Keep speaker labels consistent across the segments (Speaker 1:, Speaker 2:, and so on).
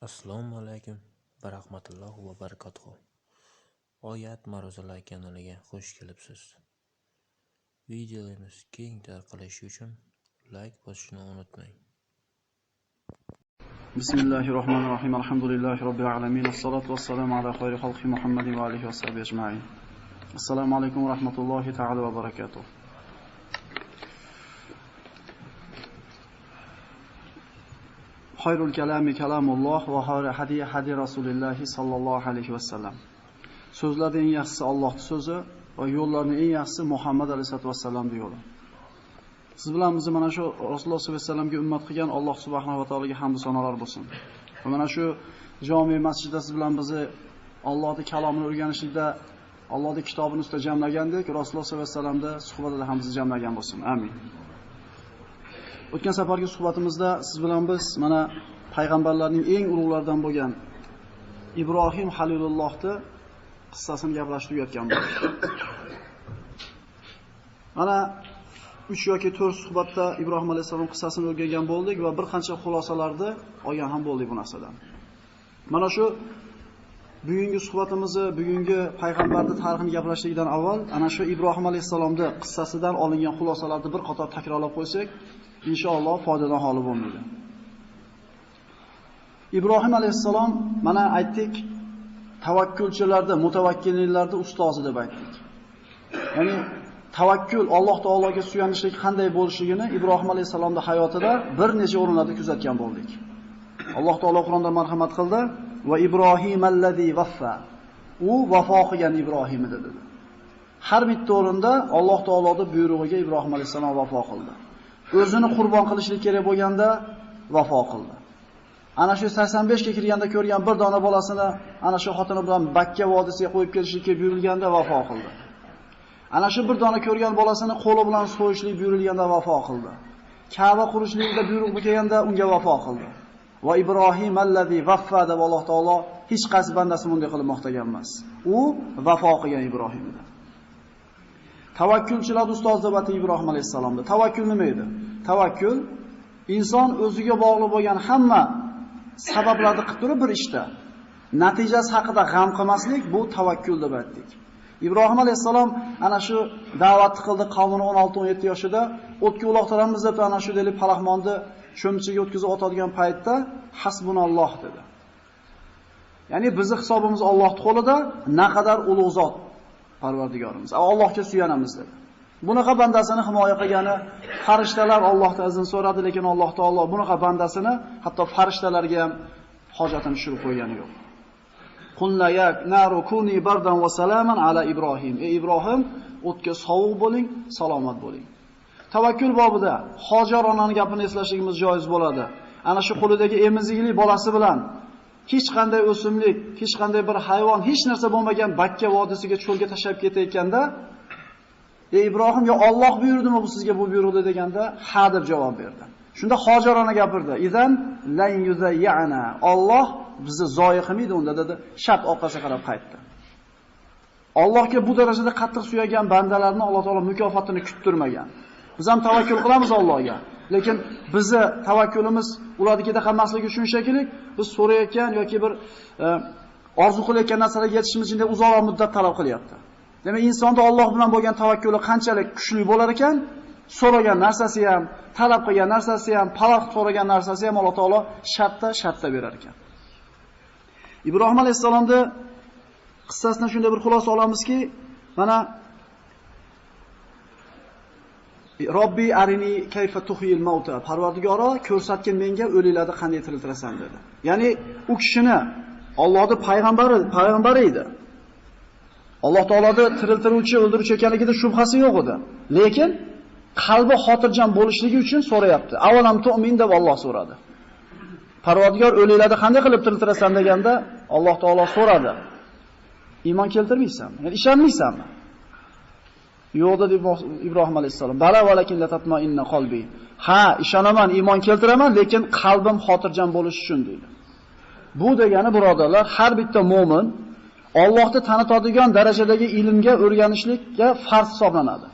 Speaker 1: Assalomu alaykum va rahmatullohi va barakatuh. Oyat ma'ruzalar kanaliga xush kelibsiz. Videolarimiz keng tarqalishi uchun like bosishni unutmang.
Speaker 2: Bismillahirrahmanirrahim. Alhamdulillahi robbil alamin. Wassalatu wassalamu ala khayri xalqi Muhammadin va alihi washabihi ajma'in. Assalomu alaykum va rahmatullohi ta'ala va barakatuh. Xayrul kalami kalamulloh va xayru hadi Rasulilloh sallallohu alayhi vasallam. So'zlarning eng yaxshisi Allohning so'zi va yo'llarning eng yaxshisi Muhammad alayhisolatu vasallamning yo'li. Siz bilan bizni mana shu Rasululloh sollallohu alayhi vasallamga ummat qilgan Alloh subhanahu va taologa hamd sanolar bo'lsin. Va mana shu jami masjidda siz bilan bizni Allohning kalomini o'rganishlikda, Allohning kitobini ustida jamlagandek, Rasululloh sollallohu alayhi vasallamda suhbatida ham bizni jamlagan bo'lsin. Amin. O'tgan safargi suhbatimizda siz bilan biz mana payg'ambarlarning eng ulug'laridan bo'lgan Ibrohim Halilullohning qissasini gaplashib tugatgan bo'ldik. Mana 3 yoki 4 suhbatda Ibrohim alayhisalom qissasini o'rgangan bo'ldik va bir qancha xulosalarni olgan ham bo'ldik bu narsadan. Mana shu bugungi suhbatimizni, bugungi payg'ambarning tarixini gaplashishdan avval ana shu Ibrohim alayhisalomning qissasidan olingan xulosalarni bir qator takrorlab qo'ysak, inshaalloh foydadan xoli bo'lmaydi. Ibrohim alayhisalom mana aytdik, tavakkulchilarda, mutavakkillarda ustozi deb aytdik. Ya'ni tavakkul, Alloh taologa suyanishlik qanday bo'lishligini Ibrohim alayhisalomning hayotida bir necha o'rinlarda kuzatgan bo'ldik. Alloh taolo Qur'onda marhamat qildi va Ibrohimallazi vaffa. U vafo qilgan Ibrohim edi dedi. Har bitta o'rinda Alloh taoloning buyrug'iga Ibrohim alayhisalom vafo qildi. O'zini qurbon qilishlik kerak bo'lganda vafo qildi. Ana shu 85 ga kirganda ko'rgan bir dona bolasini ana shu xotini bilan Bakka vodiysiga qo'yib kelishlikka buyurilganda vafo qildi. Ana shu bir dona ko'rgan bolasini qo'li bilan so'yishlik buyurilganda vafo qildi. Ka'ba qurishlikda buyruq kelganda unga vafo qildi. Va Ibrohim allazi vaffa deb Alloh taolo hech qaysi bandasi bunday qilib maqtagan emas. U vafo qilgan Ibrohim edi. Tavakkulchilar ustoz deb atay Ibrohim alayhisalomda. Tavakkul nima edi? Tavakkul inson o'ziga bog'liq bo'lgan hamma sabablarni qilib turib bir ishda natijasi haqida g'am qilmaslik bu tavakkul deb aytdik. Ibrohim alayhisalom ana shu da'vat qildi qavmini 16-17 yoshida o'tga uloqtiramiz deb ana shu deli palaxmonni cho'mchiga o'tkazib otadigan paytda hasbunalloh dedi. Ya'ni bizning hisobimiz Allohning qo'lida, naqadar ulug' zot Parvardigorimiz. Allohga suyanamiz dedi. Bunaqa bandasini himoya qilgani farishtalar Allohdan izn so'radi, lekin Alloh taolo bunaqa bandasini hatto farishtalarga ham hojatini tushirib qo'ygani yo'q. Qulna ya naru kuni bardan va salaman ala Ibrohim. Ey Ibrohim, o'tga sovuq bo'ling, salomat bo'ling. Tavakkul bobida Hojar onaning gapini eslashligimiz joiz bo'ladi. Ana shu qo'lidagi emizikli bolasi bilan hech qanday o'simlik, hech qanday bir hayvon, hech narsa bo'lmagan Bakka vodiysiga cho'lga tashlab ketayotganda, "Ey Ibrohim, yo Alloh buyurdimi bu sizga bu buyruqni?" deganda, "Ha" deb javob berdi. Shunda Hojar ona gapirdi. "Izan lan yuzayyana." Alloh bizni zoyi qilmaydi unda dedi. Shart orqasiga qarab qaytdi. Allohga bu darajada qattiq suyagan bandalarni Alloh taolo mukofotini kuttirmagan. Biz ham tavakkul qilamiz Allohga. Lekin bizni tavakkulimiz ularnikiga qolmasligi uchun shekilli biz so'rayotgan yoki bir orzu qilayotgan narsalarga yetishimiz uchun uzoq muddat talab qilyapti. Demak, insonda Alloh bilan bo'lgan tavakkuli qanchalik kuchli bo'lar ekan, so'ragan narsasi ham, talab qilgan narsasi ham, paloq so'ragan narsasi ham Alloh taolo shartta berar ekan. Ibrohim alayhisalomning qissasidan shunday bir xulosa olamizki, mana Robbi arini kayfa tuhil mauta. Parvardigoro ko'rsatgin menga o'liklarni qanday tiriltirasan dedi. Ya'ni u kishini Allohning payg'ambari edi. Alloh taoloning tiriltiruvchi, o'ldiruvchi ekanligida shubhasi yo'q edi. Lekin qalbi xotirjam bo'lishligi uchun so'rayapti. Avalam tu'min deb Alloh so'radi. Parvardigor o'liklarni qanday qilib tiriltirasan deganda Alloh taolo so'radi. Iymon keltirmaysanmi? Ya'ni ishonmaysanmi? Yo'q dedi Ibrohim alayhisalom. Bala valakin la tatma'inna qalbi. Ha, ishonaman, iymon keltiraman, lekin qalbim xotirjam bo'lishi uchun dedi. Bu degani birodarlar, har bitta mu'min Allohni tanitadigan darajadagi ilmga o'rganishlikka farz hisoblanadi.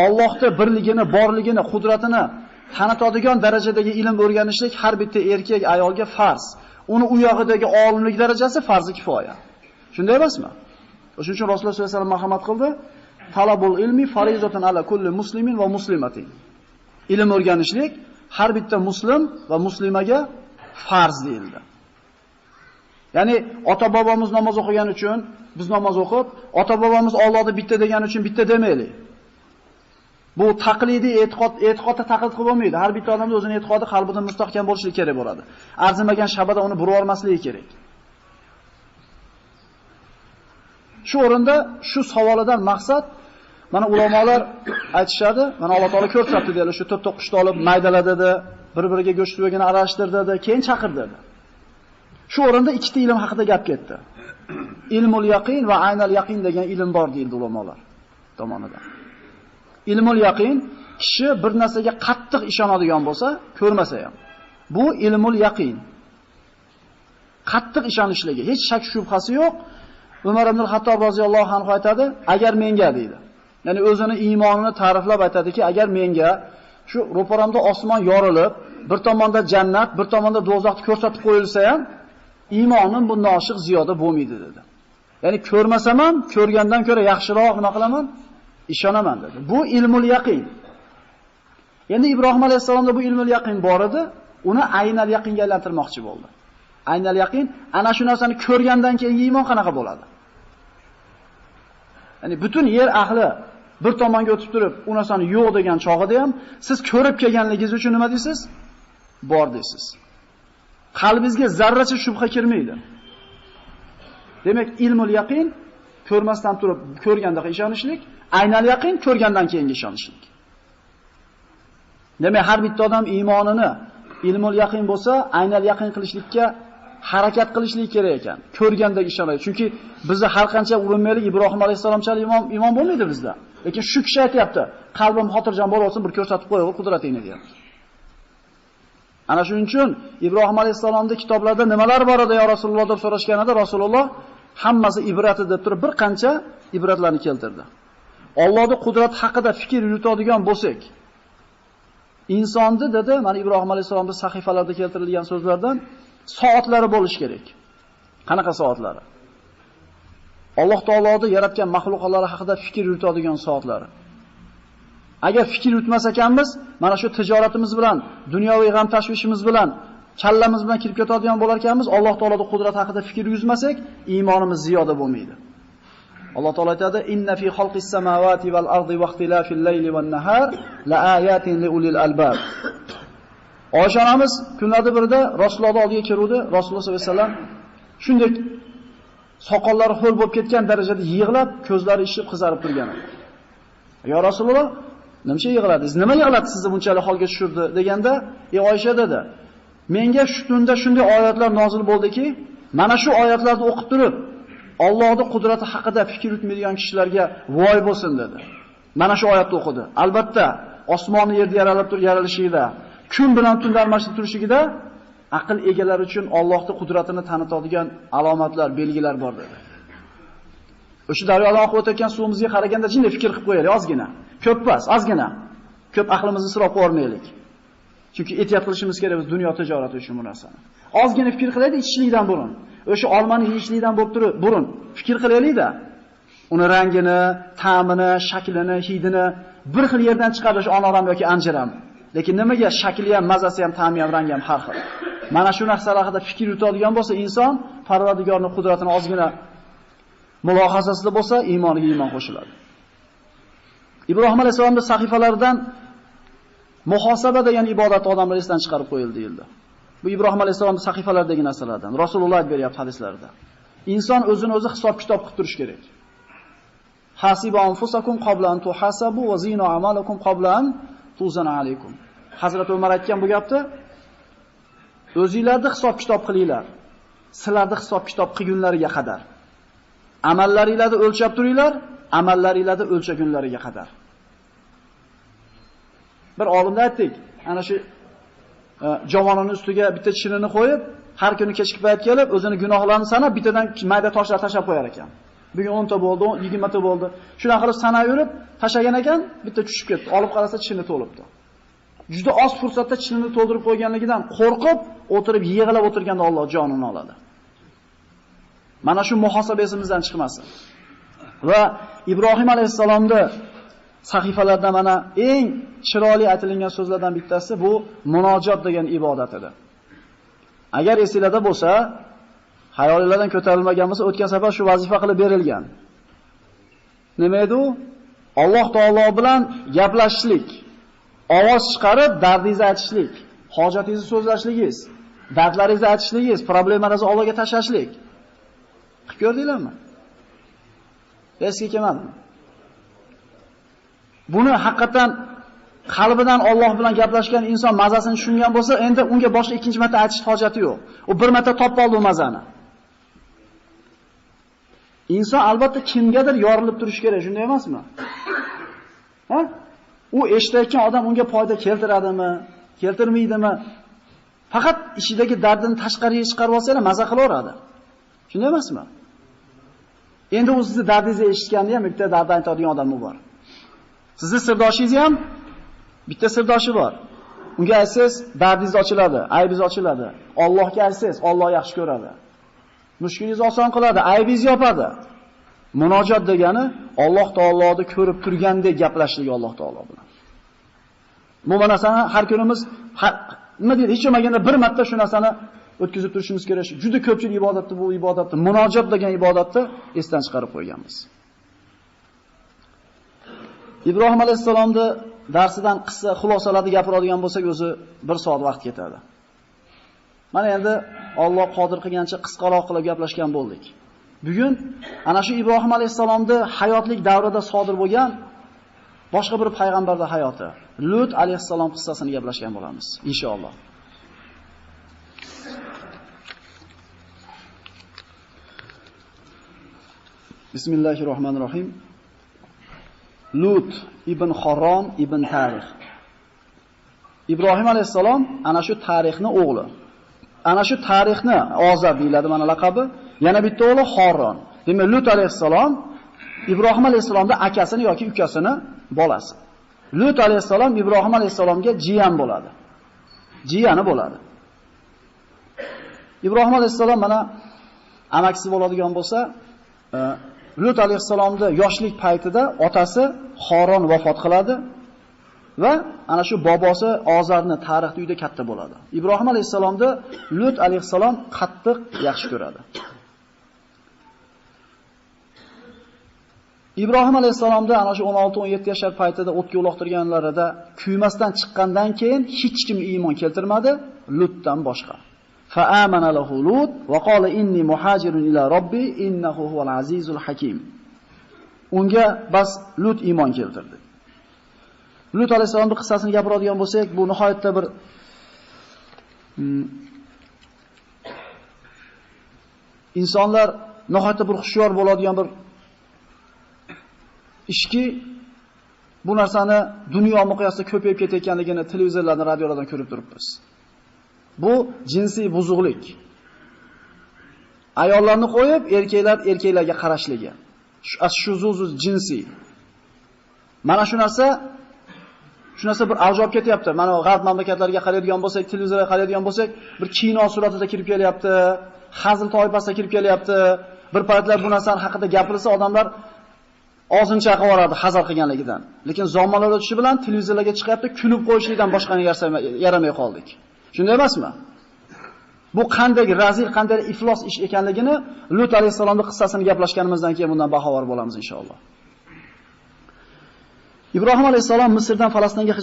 Speaker 2: Allohning birligini, borligini, qudratini tanitadigan darajadagi ilm o'rganishlik har bitta erkak ayolga farz. uni u yog'idagi olimlik darajasi farzi kifoya. Shunday emasmi? O'shuning uchun Rasululloh sollallohu alayhi vasallam marhamat qildi. Talabul ilmi farizatun ala kulli muslimin va muslimatin. Ilm o'rganishlik har bitta muslim va muslimaga farz deyildi. Ya'ni ota-bobomiz namoz o'qigani uchun biz namoz o'qib, ota-bobomiz Allohni bitta degani uchun bitta demaylik. Bu taqlidiy e'tiqodda taqlid qilib bo'lmaydi. Har bitta odamning o'zining e'tiqodi qalbida mustahkam bo'lishi kerak bo'ladi. Arzimagan shabada uni burib olmasligi kerak. Shu o'rinda shu savolidan maqsad mana ulamolar aytishadi, mana Alloh taolo ko'rsatdi deydi, shu 4 qushni olib maydaladi dedi, bir-biriga go'sht suvagini aralashtirdi dedi, keyin chaqirdi dedi. Shu o'rinda ikkita ilm haqida gap ketdi. Ilmul yaqin va aynal yaqin degan ilm bor deydi ulamolar tomonidan. Ilmul yaqin kishi bir narsaga qattiq ishonadigan bo'lsa, ko'rmasa ham. Bu ilmul yaqin. Qattiq ishonishligi, hech shak shubhasi yo'q. Umar ibn al-Hattob roziyallohu anhu aytadi, agar menga deydi. Ya'ni o'zini iymonini ta'riflab aytadiki, agar menga shu ro'paramda osmon yorilib, bir tomonda jannat, bir tomonda do'zaxni ko'rsatib qo'yilsa ham, iymonim bundan oshiq ziyoda bo'lmaydi dedi. Ya'ni ko'rmasam ham, ko'rgandan ko'ra yaxshiroq nima qilaman? Ishonaman dedi. Bu ilmul yaqin. Endi Ibrohim alayhisalomda bu ilmul yaqin bor edi, uni aynal yaqinga aylantirmoqchi bo'ldi. Aynal yaqin ana shu narsani ko'rgandan keyin iymon qanaqa bo'ladi? Ya'ni butun yer ahli bir tomonga o'tib turib, u narsani yo'q degan chog'ida ham siz ko'rib kelganligingiz uchun nima deysiz? Bor deysiz. Qalbingizga zarracha shubha kirmaydi. Demak, ilmul yaqin ko'rmasdan turib ko'rganda ishonishlik, aynal yaqin ko'rgandan keyingi ishonishlik. Demak, har bitta odam iymonini ilmul yaqin bo'lsa, aynal yaqin qilishlikka harakat qilishlik kerak ekan. Ko'rgandagi ishonadi. Chunki bizni har qancha urinmaylik Ibrohim alayhisalomchalik iymon bo'lmaydi bizda. Lekin shu kishi aytayapti, qalbim xotirjam bo'lsin, bir ko'rsatib qo'y, qudratingni deyapti. Ana shuning uchun Ibrohim alayhisalomning kitoblarida nimalar bor edi ya Rasululloh deb so'rashganida Rasululloh hammasi ibrati deb turib bir qancha ibratlarni keltirdi. Allohning qudrati haqida fikr yuritadigan bo'lsak, insonni dedi, mana Ibrohim alayhisalomning sahifalarida keltirilgan so'zlardan soatlari bo'lish kerak. Qanaqa soatlari? Alloh taoloning yaratgan mahluqotlari haqida fikr yuritadigan soatlari. Agar fikr yutmas ekanmiz, mana shu tijoratimiz bilan, dunyoviy g'am tashvishimiz bilan, kallamiz bilan kirib ketadigan bo'lar ekanmiz, Alloh taoloning qudrati haqida fikr yuzmasak, iymonimiz ziyoda bo'lmaydi. Alloh taolo aytadi: "Inna fi xalqis samawati val ardi va ixtilafil layli van nahar la ayatin li ulil albab." Oysha onamiz kunlarda birida Rasulullohning oldiga keluvdi. Rasululloh sollallohu alayhi vasallam shunday soqollari ho'l bo'lib ketgan darajada yig'lab, ko'zlari ishib qizarib turgan edi. "Ya Rasululloh, nimcha yig'ladingiz? Nima yig'latdi sizni bunchalik holga tushirdi?" deganda, "Ey Oysha," dedi, "menga shu tunda shunday oyatlar nozil bo'ldiki, mana shu oyatlarni o'qib turib, Allohning qudrati haqida fikr yuritmaydigan kishilarga voy bo'lsin," dedi. Mana shu oyatni o'qidi. Albatta, osmonni yerda yaralishida, kun bilan tun almashib turishligida aql egalari uchun Allohning qudratini tanitadigan alomatlar, belgilar bor dedi. O'sha daryodan oqib o'tayotgan suvimizga qaraganda jinday fikr qilib qo'yaylik, ozgina. Ko'p emas, ozgina. Ko'p aqlimizni isrof qilmaylik. Chunki ehtiyot qilishimiz kerak biz dunyo tijorati uchun bu narsani. Ozgina fikr qilaylik ichishlikdan burun. O'sha olmani yeyishlikdan bo'lib turib, burun fikr qilaylik-da. Uni rangini, ta'mini, shaklini, hidini bir xil yerdan chiqadi o'sha onoram yoki anjiram. Lekin nimaga shakli ham, mazasi ham, ta'mi ham, rangi ham har xil. Mana shu narsalar haqida fikr yuritadigan bo'lsa, inson Parvardigorning qudratini ozgina mulohazasida bo'lsa, iymoniga iymon qo'shiladi. Ibrohim alayhisolamning sahifalaridan muhosaba degan ibodat odamlar esdan chiqarib qo'yildi deyildi. Bu Ibrohim alayhisolamning sahifalaridagi narsalardan. Rasululloh aytib beryapti hadislarida. Inson o'zini o'zi hisob-kitob qilib turish kerak. Hasiba anfusakum qabla an tuhasabu va zinu amalakum qabla an tuzana alaykum. Hazrat Umar aytgan bu gapni, o'zingizlarni hisob-kitob qilinglar. Sizlarni hisob-kitob qilgunlariga qadar. Amallaringizlarni o'lchab turinglar, amallaringizlarni o'lchagunlariga qadar. Bir olimda aytdik, ana shu javonining ustiga bitta chinini qo'yib, har kuni kechki payt kelib, o'zini gunohlarini sanab, bittadan mayda toshlar tashab qo'yar ekan. Bugun 10 ta bo'ldi, 20 ta bo'ldi. Shuna qilib sanab yurib, tashagan ekan, bitta tushib ketdi. Olib qarasa chini to'libdi. juda oz fursatda chinini to'ldirib qo'yganligidan qo'rqib, o'tirib yig'ilib o'tirganda Alloh jonini oladi. Mana shu muhosaba esimizdan chiqmasin. Va Ibrohim alayhisalomning sahifalarida mana eng chiroyli aytilgan so'zlardan bittasi bu munojot degan ibodat edi. Agar esingizda bo'lsa, hayolingizdan ko'tarilmagan bo'lsa, o'tgan safar shu vazifa qilib berilgan. Nima edi u? Alloh taolo bilan gaplashishlik, ovoz chiqarib dardingizni aytishlik, hojatingizni so'zlashligingiz, dardlaringizni aytishligingiz, problemalarni Allohga tashlashlik. Qilib ko'rdinglarmi? Esga kelmadimi? Buni haqiqatan qalbidan Alloh bilan gaplashgan inson mazasini tushungan bo'lsa, endi unga boshqa ikkinchi marta aytish hojati yo'q. U bir marta topib oldi u mazani. Inson albatta kimgadir yorilib turish kerak, shunday emasmi? Ha? U eshitayotgan odam unga foyda keltiradimi, keltirmaydimi? Faqat ishidagi dardini tashqariga chiqarib olsa-la maza qilaveradi. Shunday emasmi? Endi u sizni dardingizni eshitganda ham bitta dardni aytadigan odam bor. Sizni sirdoshingiz ham bitta sirdoshi bor. Unga aytsangiz dardingiz ochiladi, aybingiz ochiladi. Allohga aytsangiz, Alloh yaxshi ko'radi. Mushkulingizni oson qiladi, aybingizni yopadi. Munojot degani Alloh taoloni ko'rib turgandek gaplashlik Alloh taolo bilan. Bu narsani har kunimiz nima deydi, hech bo'lmaganda bir marta shu narsani o'tkazib turishimiz kerak. Juda ko'pchilik ibodatni bu ibodatni, munojot degan ibodatni esdan chiqarib qo'yganmiz. Ibrohim alayhisalomning darsidan qissa xulosalarni gapiradigan bo'lsak, o'zi 1 soat vaqt ketadi. Mana endi Alloh qodir qilgancha qisqaroq qilib gaplashgan bo'ldik. Bugun ana shu Ibrohim alayhisalomning hayotlik davrida sodir bo'lgan boshqa bir payg'ambarning hayoti, Lut alayhisalom qissasini gaplashgan bo'lamiz, inshaalloh. Bismillahirrohmanirrohim. Lut ibn Xoron ibn Tarix. Ibrohim alayhisalom ana shu Tarixni o'g'li. Ana shu Tarixni Ozar deyiladi mana laqabi. Yana bitta o'g'li Xoron. Demak, Lut alayhisalom Ibrohim alayhisalomning akasini yoki ukasini bolasi. Lut alayhisalom Ibrohim alayhisalomga jiyan bo'ladi. Jiyani bo'ladi. Ibrohim alayhisalom mana amakisi bo'ladigan bo'lsa, Lut alayhisalomning yoshlik paytida otasi Xoron vafot qiladi va ana shu bobosi Ozarni Tarix uyida katta bo'ladi. Ibrohim alayhisalomni Lut alayhisalom qattiq yaxshi ko'radi. Ibrohim alayhisalomda ana shu 16-17 yoshlar paytida o'tga uloqtirganlarida kuymasdan chiqqandan keyin hech kim iymon keltirmadi, Lutdan boshqa. Fa amana lahu Lut va qala inni muhajirun ila robbi innahu huval azizul hakim. Unga bas Lut iymon keltirdi. Lut alayhisalomning qissasini gapiradigan bo'lsak, bu nihoyatda bir insonlar nihoyatda bir xushyor bo'ladigan bir ishki, bu narsani dunyo miqyosida ko'payib ketayotganligini televizorlardan, radiolardan ko'rib turibmiz. Bu jinsiy buzuqlik. Ayollarni qo'yib, erkaklarga qarashligi. Shuzuzuz jinsiy. Mana shu narsa bir avj olib ketyapti. Mana g'arb mamlakatlariga qaraydigan bo'lsak, televizorga qaraydigan bo'lsak, bir kino suratida kirib kelyapti, hazil toifasida kirib kelyapti. Bir paytlar bu narsa haqida gapirilsa, odamlar og'zini chaqib yuboradi hazil qilganligidan. Lekin zamonlar o'tishi bilan televizorlarga chiqyapti, kulib qo'yishlikdan boshqani yaramay qoldik. Shunday emasmi? Bu qanday razil, qanday iflos ish ekanligini Lut alayhisalomning qissasini gaplashganimizdan keyin bundan bahobar bo'lamiz inshaalloh. Ibrohim alayhisalom Misrdan Falastinga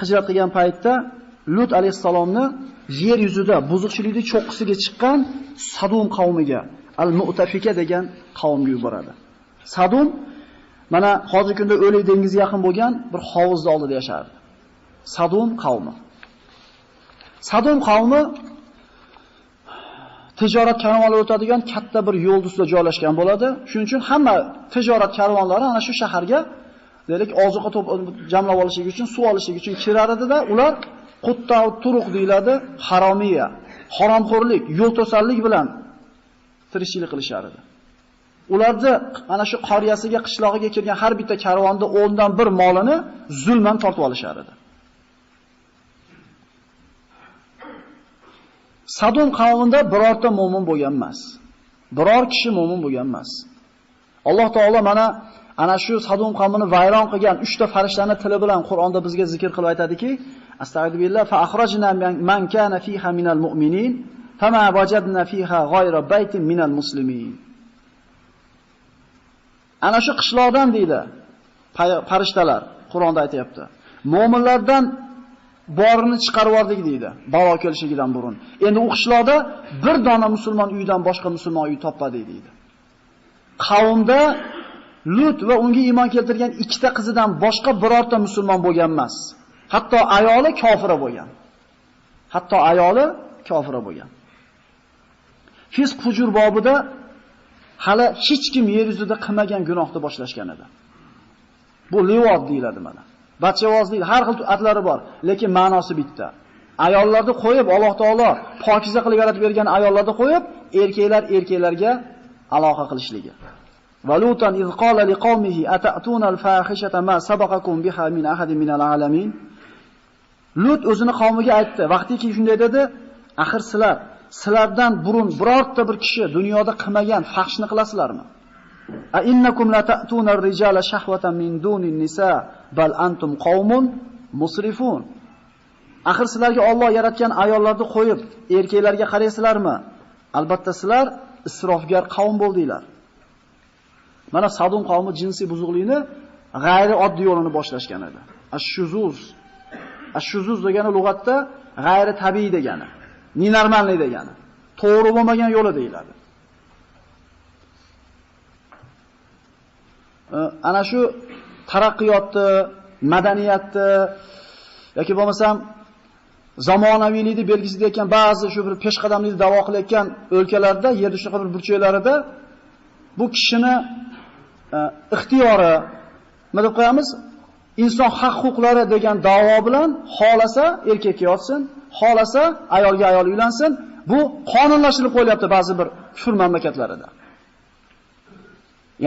Speaker 2: hijrat qilgan paytda Lut alayhisalomni yer yuzida buzuqchilikning cho'qqisiga chiqqan Sadum qavmiga, Al-Mu'tafika degan qavmga yuboradi. Sadum mana hozirgi kunda O'lik dengizga yaqin bo'lgan bir hovuzning oldida yashardi. Sadum qavmi. Sadum qavmi tijorat karvonlari o'tadigan katta bir yo'l ustida joylashgan bo'ladi. Shuning uchun hamma tijorat karvonlari ana shu shaharga deylik ozuqa jamlab olishlik uchun, suv olishlik uchun kirar edi-da, ular quttau turuq deyiladi, haromiya, haromxo'rlik, yo'l to'sarlik bilan tirikchilik qilishar edi. Ularni ana shu qariyasiga, qishlog'iga kirgan har bitta karvonda 10dan 1 molini zulman tortib olishar edi. Sadum qavmida birorta mu'min bo'lgan emas. Biror kishi mu'min bo'lgan emas. Alloh taolo mana ana shu Sadum qavmini vayron qilgan 3 ta farishtaning tili bilan Qur'onda bizga zikr qilib aytadiki, astagfirullah fa akhrajna man kana fiha minal mu'minin fama wajadna fiha ghayra baytin minal muslimin. Ana shu qishloqdan deydi farishtalar Qur'onda aytayapti. Mu'minlardan borini chiqarib yubordik deydi, balo kelishigidan burun. Endi u qishloqda bir dona musulmon uyidan boshqa musulmon uy topmadi deydi. Qavmda Lut va unga iymon keltirgan 2 ta qizidan boshqa birorta musulmon bo'lgan emas. Hatto ayoli kofira bo'lgan. Hatto ayoli kofira bo'lgan. Fisq fujur bobida hali hech kim yer yuzida qilmagan gunohni boshlashgan edi. Bu livod deyiladi mana. Bachavoz deyil, har xil atlari bor, lekin ma'nosi bitta. Ayollarni qo'yib Alloh taolo pokiza qilib yaratib bergan ayollarni qo'yib, erkaklarga aloqa qilishligi. Valutan iz qala liqaumihi atatuna al-fahishata ma sabaqakum biha min ahadin min al-alamin. Lut o'zini qavmiga aytdi, vaqtiki shunday dedi, axir sizlardan burun birorta bir kishi dunyoda qilmagan fahshni qilasizlarmi? A innakum la ta'tuna ar-rijala shahwatan min dunin nisa bal antum qaumun musrifun. Axir sizlarga Alloh yaratgan ayollarni qo'yib, erkaklarga qaraysizlarmi? Albatta sizlar isrofgar qavm bo'ldinglar. Mana Sadum qavmi jinsiy buzuqlikni g'ayri oddiy yo'lini boshlashgan edi. Ash-shuzuz. Ash-shuzuz degani lug'atda g'ayri tabiiy degani, nenormallik degani. To'g'ri bo'lmagan yo'li deyiladi. Ana shu taraqqiyotni, madaniyatni yoki bo'lmasam zamonaviylikni belgisi ekan ba'zi shu bir peshqadamlikni da'vo qilayotgan o'lkalarda, yer shunaqa bir burchaklarida bu kishini ixtiyori, nima deb qo'yamiz? Inson haq-huquqlari degan da'vo bilan xolasa erkakka yotsin, xolasa ayolga ayol uylansin. Bu qonunlashtirib qo'yilyapti ba'zi bir kufr mamlakatlarida.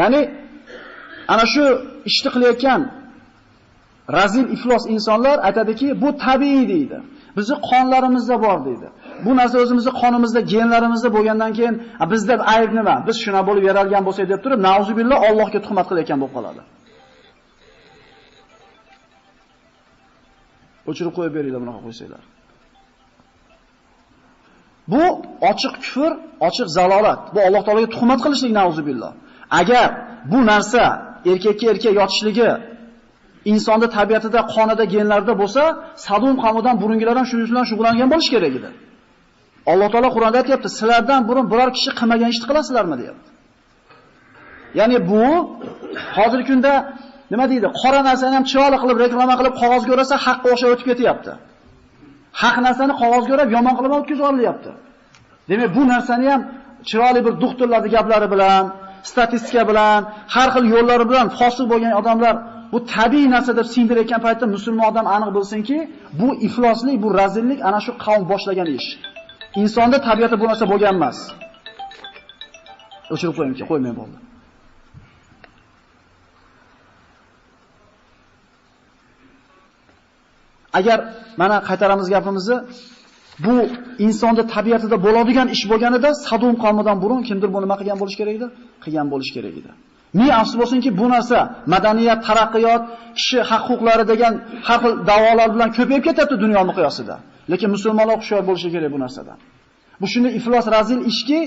Speaker 2: Ya'ni ana shu ishni qilayotgan razil iflos insonlar aytadiki, bu tabiiy deydi. Bizning qonlarimizda bor deydi. Bu narsa o'zimizning qonimizda, genlarimizda bo'lgandan keyin bizda ayb nima? Biz shuna bo'lib yaralgan bo'lsak deb turib, nauzubillah Allohga tuhmat qilayotgan bo'lib qoladi. O'chirib qo'yib beringlar bunaqa qo'ysanglar. Bu ochiq kufr, ochiq zalolat. Bu Alloh taologa tuhmat qilishlik nauzubillah. Agar bu narsa erkakka erkak yotishligi insonning tabiatida, qonida, genlarida bo'lsa, Sadum qavmidan burungilar ham shuning bilan shug'ullangan bo'lish kerak edi. Alloh taolo Qur'onda aytayapti, sizlardan burun biror kishi qilmagan ishni qilasizlarmi deyapti. Ya'ni bu hozirgi kunda nima deydi? Qora narsani ham chiroyli qilib reklama qilib qog'ozga o'rasa, haqqa o'xshab o'tib ketyapti. Haq narsani qog'ozga o'rab yomon qilib o'tkazib olinyapti. Demak, bu narsani ham chiroyli bir doktorlarning gaplari bilan, statistika bilan, har xil yo'llari bilan fosiq bo'lgan odamlar bu tabiiy narsa deb singdirayotgan paytda musulmon odam aniq bilsinki, bu ifloslik, bu razillik ana shu qavm boshlagan ish. Insonda tabiati bu narsa bo'lgan emas. O'chirib qo'yingchi, qo'ymay bo'ldi. Agar mana qaytaramiz gapimizni, bu insonda tabiatida bo'ladigan ish bo'lganida Sadum qavmidan burun kimdir buni nima qilgan bo'lish kerak edi? Qilgan bo'lish kerak edi. Ming afsus bo'lsinki, bu narsa madaniyat, taraqqiyot, kishi haq-huquqlari degan har xil da'volar bilan ko'payib ketyapti dunyo miqyosida. Lekin musulmonlar xushyor bo'lishi kerak bu narsadan. Bu shunday iflos razil ishki,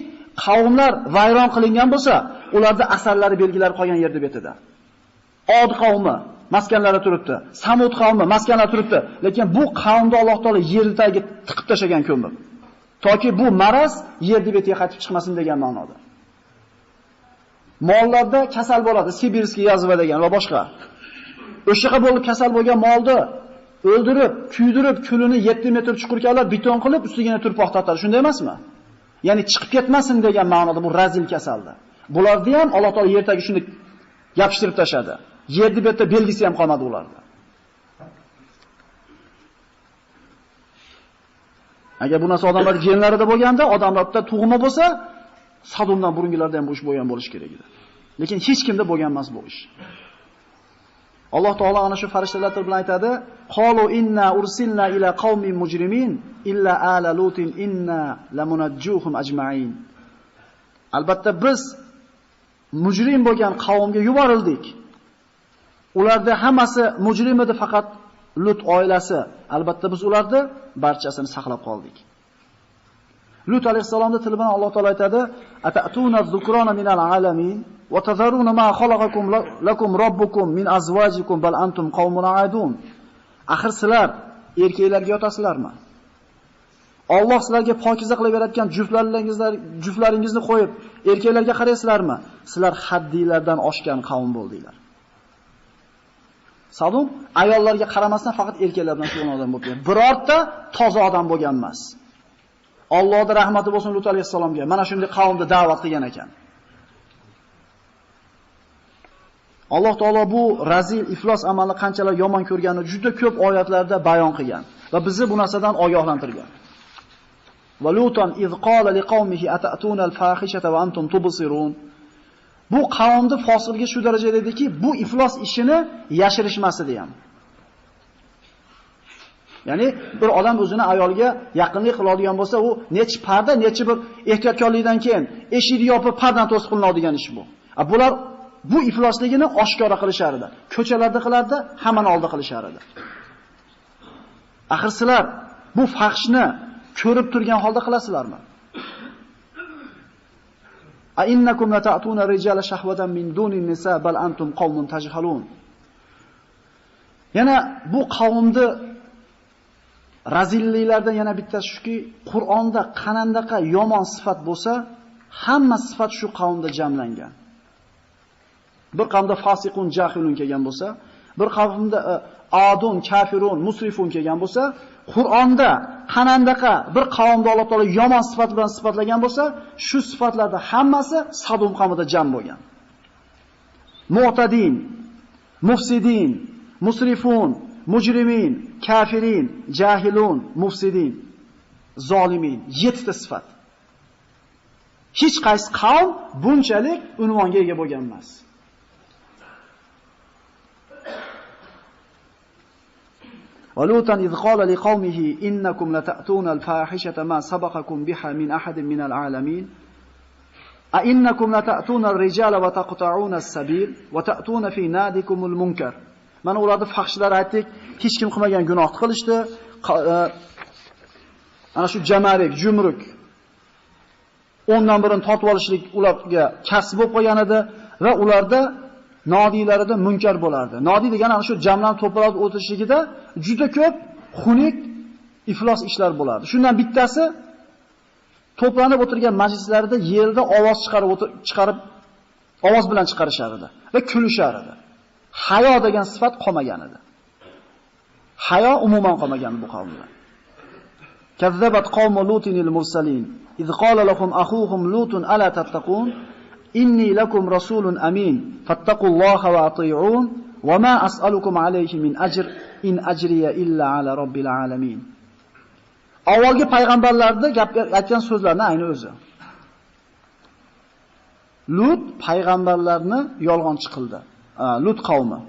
Speaker 2: qavmlar vayron qilingan bo'lsa, ularda asarlari, belgilari qolgan yerda betida. Od qavmi maskanlari turibdi, Samud qavmi maskanlari turibdi, lekin bu qavmda Alloh taolo yer tagiga tiqib tashagan ko'mib. Toki bu maraz yerda betiga qaytib chiqmasin degan ma'noda. Mollarda kasal bo'ladi, sibirskiy yazva degan va boshqa. O'shaqa bo'lib kasal bo'lgan molni o'ldirib, kuydirib, kulini 7 metr chuqurkalar beton qilib, ustiga turpoq tortadi. Shunday emasmi? Ya'ni chiqib ketmasin degan ma'noda bu razil kasaldi. Bularni ham Alloh taolo yer tagiga shunday yapishtirib tashadi. Yerni betda belgisi ham qolmadi ularda. Agar bu narsa odamlar genlarida bo'lganda, odamlarda tug'ma bo'lsa, Sadumdan burungilarda ham bu ish bo'lgan bo'lish kerak edi. Lekin hech kimda bo'lgan emas bu ish. Alloh taolo ana shu farishtalar bilan aytadi: "Qalu inna ursilna ila qaumin mujrimin illa ala lutin inna lamunajjuhum ajma'in." Albatta biz mujrim bo'lgan qavmga yuborildik. Ularda hammasi mujrim edi, faqat Lut oilasi. Albatta biz ularni barchasini saqlab qoldik. Lut alayhisalomning tili bilan Alloh taolo aytadi: "Atatuna az-zukrana minal alamin wa tadharuna ma khalaqakum lakum robbukum min azwajikum bal antum qaumun aadun." Axir sizlar erkaklarga yotasizlarmi? Alloh sizlarga pokiza qilib yaratgan juftlaringizni qo'yib, erkaklarga qaraysizlarmi? Sizlar haddinglardan oshgan qavm bo'ldinglar. Sadum ayollarga qaramasdan faqat erkaklar bilan shug'ullangan odam bo'lib kelgan. Birorta toza odam bo'lgan emas. Allohning rahmati bo'lsin Lut alayhisalomga. Mana shunday qavmni da'vat qilgan ekan. Alloh taolo bu razil, iflos amalni qanchalar yomon ko'rganini juda ko'p oyatlarda bayon qilgan va bizni bu narsadan ogohlantirgan. Va Lutan iz qala liqaumihi atatuna al-fahishata va antum tubsirun. Bu qavmni fosilga shu darajada ediki, bu iflos ishini yashirishmasdi ham. Ya'ni bir odam o'zini ayolga yaqinlik qiladigan bo'lsa, u nechi parda, nechi bir ehtiyotkorlikdan keyin eshikni yopib pardani to'sib qilinadigan ish bu. Bular bu iflosligini oshkora qilishar edi. Ko'chalarda qilardi, hammani oldi qilishar edi. Axir sizlar bu fahshni ko'rib turgan holda qilasizlarmi? A innakum lata'tuna rijala shahwatan min dunin nisa bal antum qaumun tajhalun. Yana bu qavmni razilliklardan yana bittasi shuki, Qur'onda qanandaqa yomon sifat bo'lsa, hamma sifat shu qavmda jamlangan. Bir qavmda fasiqun jahilun kelgan bo'lsa, bir qavmda adun, kafirun, musrifun kelgan bo'lsa, Qur'onda qanandaqa bir qavmda Alloh taolo yomon sifat bilan sifatlagan bo'lsa, shu sifatlarda hammasi Sadum qavmida jam bo'lgan. Mu'tadin, mufsidin, musrifun, mujrimin, kafirin, jahilun, mufsidin, zolimin, 7 ta sifat. Hech qaysi qavm bunchalik unvonga ega bo'lgan emas. ولوطا إذ قال لقومه إنكم لتأتون الفاحشة ما سبقكم بها من أحد من العالمين أئنكم لتأتون الرجال وتقطعون السبيل وتأتون في نادكم المنكر. Mana ularni fahshlar aytdik, hech kim qilmagan gunohni qilishdi. Ana shu jamarik, jumruk 10dan birini tortib olishlik ularga kasb bo'lib qolgan edi va ularda nodiylarida munkar bo'lardi. Nodiy degani ana shu jamlanib to'planib o'tirishligida juda ko'p xunuk, iflos ishlar bo'lardi. Shundan bittasi to'planib o'tirgan majlislarida yerda ovoz chiqarib ovoz bilan chiqarishar edi va kulishar edi. Hayo degan sifat qolmagan edi. Hayo umuman qolmagan bu qavmda. Kazzabat qawmu Lutinil mursalin iz qala lahum akhuhum Lutun ala tattaqun inni lakum rasulun amin fattaqulloha va ati'un va ma as'alukum alayhi min ajr in ajriya illa ala robbil alamin. Avvalgi payg'ambarlarning aytgan so'zlarini ayni o'zi. Lut payg'ambarlarni yolg'onchi qildi. Lut qavmi.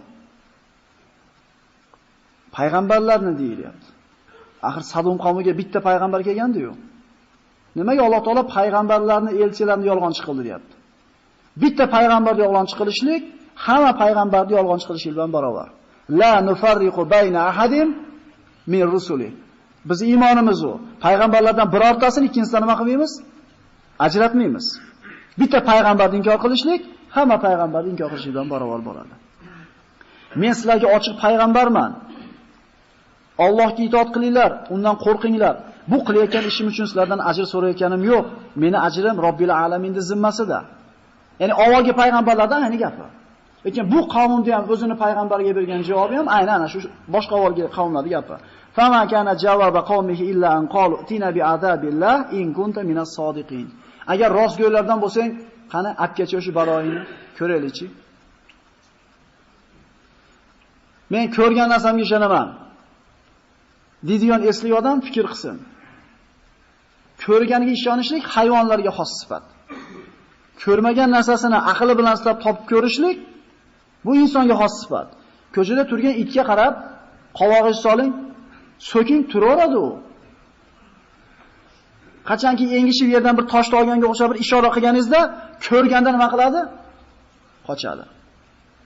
Speaker 2: Payg'ambarlarni deyilyapti. Axir Sadum qavmiga bitta payg'ambar kelgandi-yu. Nimaga Alloh taolo payg'ambarlarni, elchilarni yolg'onchi qildi deyapti? Bitta payg'ambarni yolg'onchi qilishlik hamma payg'ambarni yolg'onchi qilishlik bilan barobar. La nufarriqu bayna ahadin min rusuli. Biz iymonimiz u. Payg'ambarlardan birortasini ikkinchisidan nima qilmaymiz? Ajratmaymiz. Bitta payg'ambarni inkor qilishlik hamma payg'ambarni inkor qilishlik bilan barobar bo'ladi. Men sizlarga ochiq payg'ambarman. Allohga itoat qilinglar, undan qo'rqinglar. Bu qilayotgan ishim uchun sizlardan ajr so'rayotganim yo'q. Meni ajrim Robbil alaminning zimmasida. Ya'ni avvalgi payg'ambarlardan ayni gapi. Lekin bu qavmning ham o'zini payg'ambarga bergan javobi ham aynan shu boshqa avvalgi qavmlarning gapi. Fama kana javoba qawmihi illa an qalu tina bi azabillah in kunta minas sodiqin. Agar rostgo'ylardan bo'lsang, qani apgacha o'sha baloyini ko'raylikchi. Men ko'rgan narsamga ishonaman. Deydigan esli odam fikr qilsin. Ko'rganiga ishonishlik hayvonlarga xos sifat. Ko'rmagan narsasini aqli bilan istab topib ko'rishlik bu insonga xos sifat. Ko'chada turgan itga qarab, qovog'ingizni soling, so'king turaveradi u. Qachonki engishib yerdan bir toshni olganga o'xshab bir ishora qilganingizda, ko'rganda nima qiladi? Qochadi.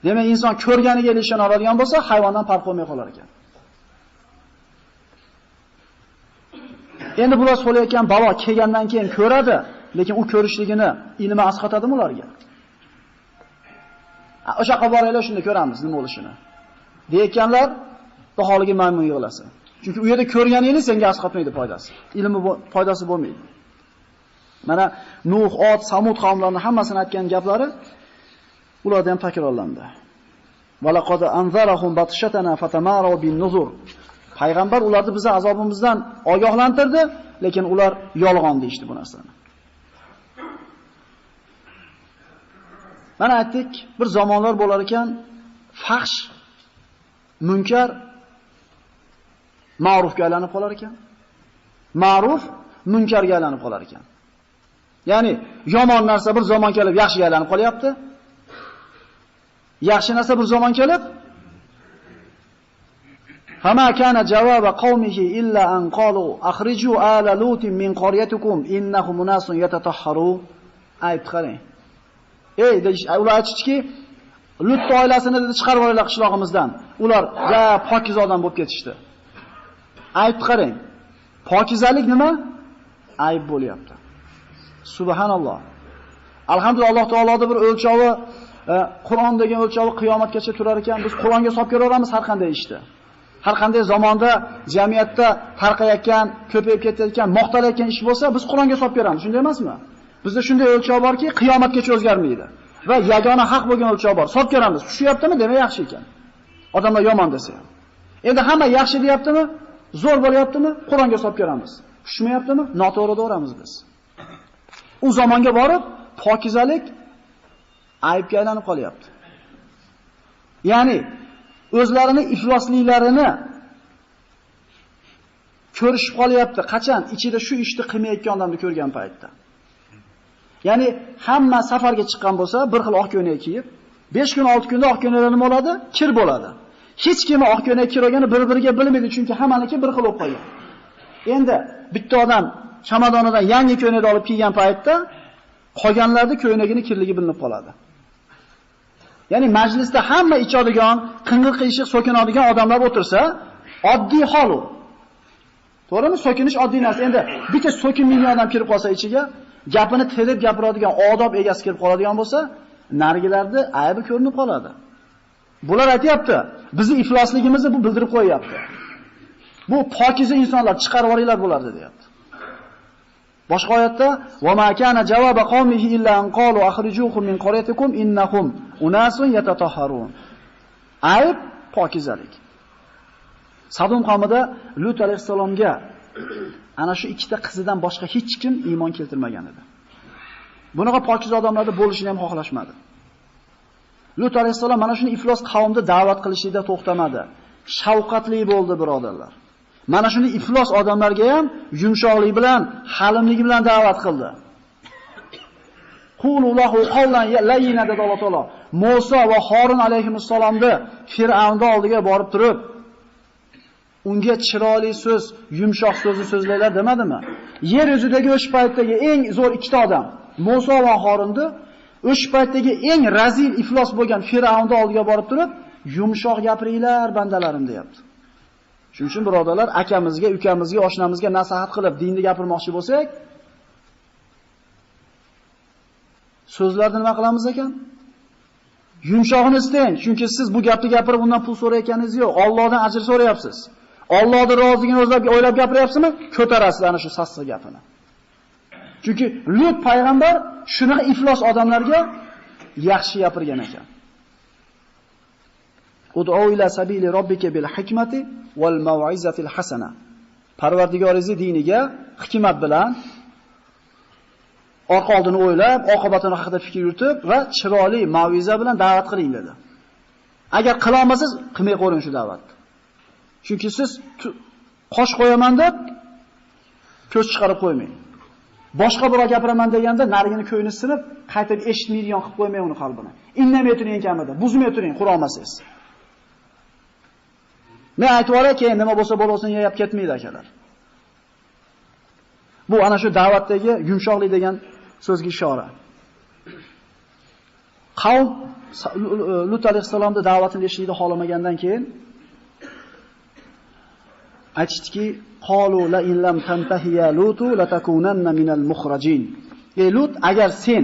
Speaker 2: Demak, inson ko'rganiga ishona oladigan bo'lsa, hayvondan farq qilmay qolar ekan. Endi bular so'layotgan balo kelgandan keyin ko'radi, lekin u ko'rishligini ilmi asqatadimi ularga? O'sha yoqqa boraylar, shunda ko'ramiz nima bo'lishini. Deyotganlar baholiga maymun yig'lasin. Chunki u yerda ko'rganingni senga asqatmaydi foydasi. Ilmi foydasi bo'lmaydi. Mana Nuh, Od, Samud qavmlarining hammasini aytgan gaplari ularda ham takrorlandi. Valaqad anzarahum batshatana fatamaru bin nuzur. Payg'ambar ularni bizning azobimizdan ogohlantirdi, lekin ular yolg'on deydi bu narsani. Mana aytdik, bir zamonlar bo'lar ekan, fahsh, munkar ma'rufga aylanib qolar ekan. Ma'ruf munkarga aylanib qolar ekan. Ya'ni yomon narsa bir zamon kelib yaxshiga aylanib qolyapti. Yaxshi narsa bir zamon kelib Fama kana jawaba qawmihi illa an qalu akhriju ala lutin min qaryatikum innahum unasun yatatahharu. Ayt qarang. Ular aytishdiki, Lut oilasini dedi chiqarib yuboraylar qishlog'imizdan. Ular pokiz odam bo'lib ketishdi. Ayt qarang. Pokizalik nima? Ayb bo'lyapti. Subhanalloh. Alhamdulillah, Alloh taoloning bir o'lchovi, Qur'on degan o'lchovi qiyomatgacha turar ekan. Biz Qur'onga solib ko'raveramiz har qanday ishda. Har qanday zamonda jamiyatda tarqayotgan, ko'payib ketayotgan, maqtalayotgan ish bo'lsa, biz Qur'onga solib ko'ramiz. Shunday emasmi? Bizda shunday o'lchov borki, qiyomatgacha o'zgarmaydi. Va yagona haq bo'lgan o'lchov bor. Solib ko'ramiz. Tushyaptimi? Demak yaxshi ekan. Odamlar yomon desa ham. Endi hamma yaxshi deyaptimi? Zo'r bo'lyaptimi? Qur'onga solib ko'ramiz. Tushmayaptimi? Noto'g'ri o'ramiz biz. U zamonga borib, pokizalik aybga aylanib qolyapti. Ya'ni o'zlarini iflosliklarini ko'rishib qolyapti. Qachon? Ichida shu ishni qilmayotgan odamni ko'rgan paytda. Ya'ni hamma safarga chiqqan bo'lsa, bir xil oq ko'ylak kiyib, 5 kun 6 kunda oq ko'ylaklar nima bo'ladi? Kir bo'ladi. Hech kim oq ko'ylak kirogani bir-biriga bilmaydi, chunki hammaniki bir xil bo'lib qolgan. Endi bitta odam chamadonidan yangi ko'ylak olib kiygan paytda qolganlarning ko'ylagini kirligi bilinib qoladi. Ya'ni majlisda hamma ichadigan, qing'ir qiyshiq so'kinadigan odamlar o'tirsa, oddiy hol u. To'g'rimi? So'kinish oddiy narsa. Endi bitta so'kinmagan odam kirib qolsa ichiga, gapini telib gapiradigan, odob egasi kirib qoladigan bo'lsa, narigilarda aybi ko'rinib qoladi. Bular aytayapti, bizni iflosligimizni bu bildirib qo'yapti. Bu pokiza insonlar chiqarib yuboringlar bularni deyapti. Boshqa oyatda va ma kana javoba qawmihi illa an qalu akhrijuhum min qaryatikum innahum unasun yatatahharun. Ayb pokizalik. Sadum qavmida Lut alayhisalomga ana shu ikkita qizidan boshqa hech kim iymon keltirmagan edi. Bunaqa pokiz odamlarda bo'lishini ham xohlashmadi. Lut alayhisalom mana shuni iflos qavmni da'vat qilishida to'xtamadi. Shafqatli bo'ldi, birodarlar. Mana shuni iflos odamlarga ham yumshoqlik bilan, halimligi bilan da'vat qildi. Qululahu qawlan layyina dedi Alloh taolo. Musa va Harun alayhimussalomni Fir'avnning oldiga borib turib, unga chiroyli so'z, yumshoq so'zni so'zlaylar demadimi? Yer yuzidagi o'sha paytdagi eng zo'r ikkita odam, Musa va Harunni o'sha paytdagi eng razil, iflos bo'lgan Fir'avnning oldiga borib turib, yumshoq gapiringlar bandalarim deyapti. Shuning uchun birodarlar, akamizga, ukamizga, oshnamizga nasihat qilib dinni gapirmoqchi bo'lsak, so'zlarni nima qilamiz ekan? Yumshog'ini istang, chunki siz bu gapni gapirib undan pul so'rayotganingiz yo'q. Allohdan ajr so'rayapsiz. Allohning roziligini o'ylab gapiryapsizmi? Ko'tarasiz ana shu sassiq gapini. Chunki Lut payg'ambar shunaqa iflos odamlarga yaxshi gapirgan ekan. Ud'u ila sabili robbika bil hikmati wal mau'izatil hasana. Parvardigoringiz diniga hikmat bilan orqa oldini o'ylab, oqibatini haqida fikr yuritib va chiroyli mau'iza bilan da'vat qiling dedi. Agar qila olmasangiz, qilmay qo'ying shu da'vatni. Chunki siz qosh qo'yaman deb ko'z chiqarib qo'ymang. Boshqa birov gapiraman deganda narigini ko'yini sinib, qaytib eshitmaydigan qilib qo'ymang uni qalbini. Indamay turing kamida, buzmay turing qura olmasangiz. Men aytib olay, keyin nima bo'lsa bo'lsin yeyib ketmaydi akalar. Bu ana shu da'vatdagi yumshoqlik degan so'zga ishora. Qavm Lut alayhisalomning da'vatini eshitishni xohlamagandan keyin aytishdiki, qalu la in lam tantahiya lutu latakunanna minal mukhrajin. Ey Lut, agar sen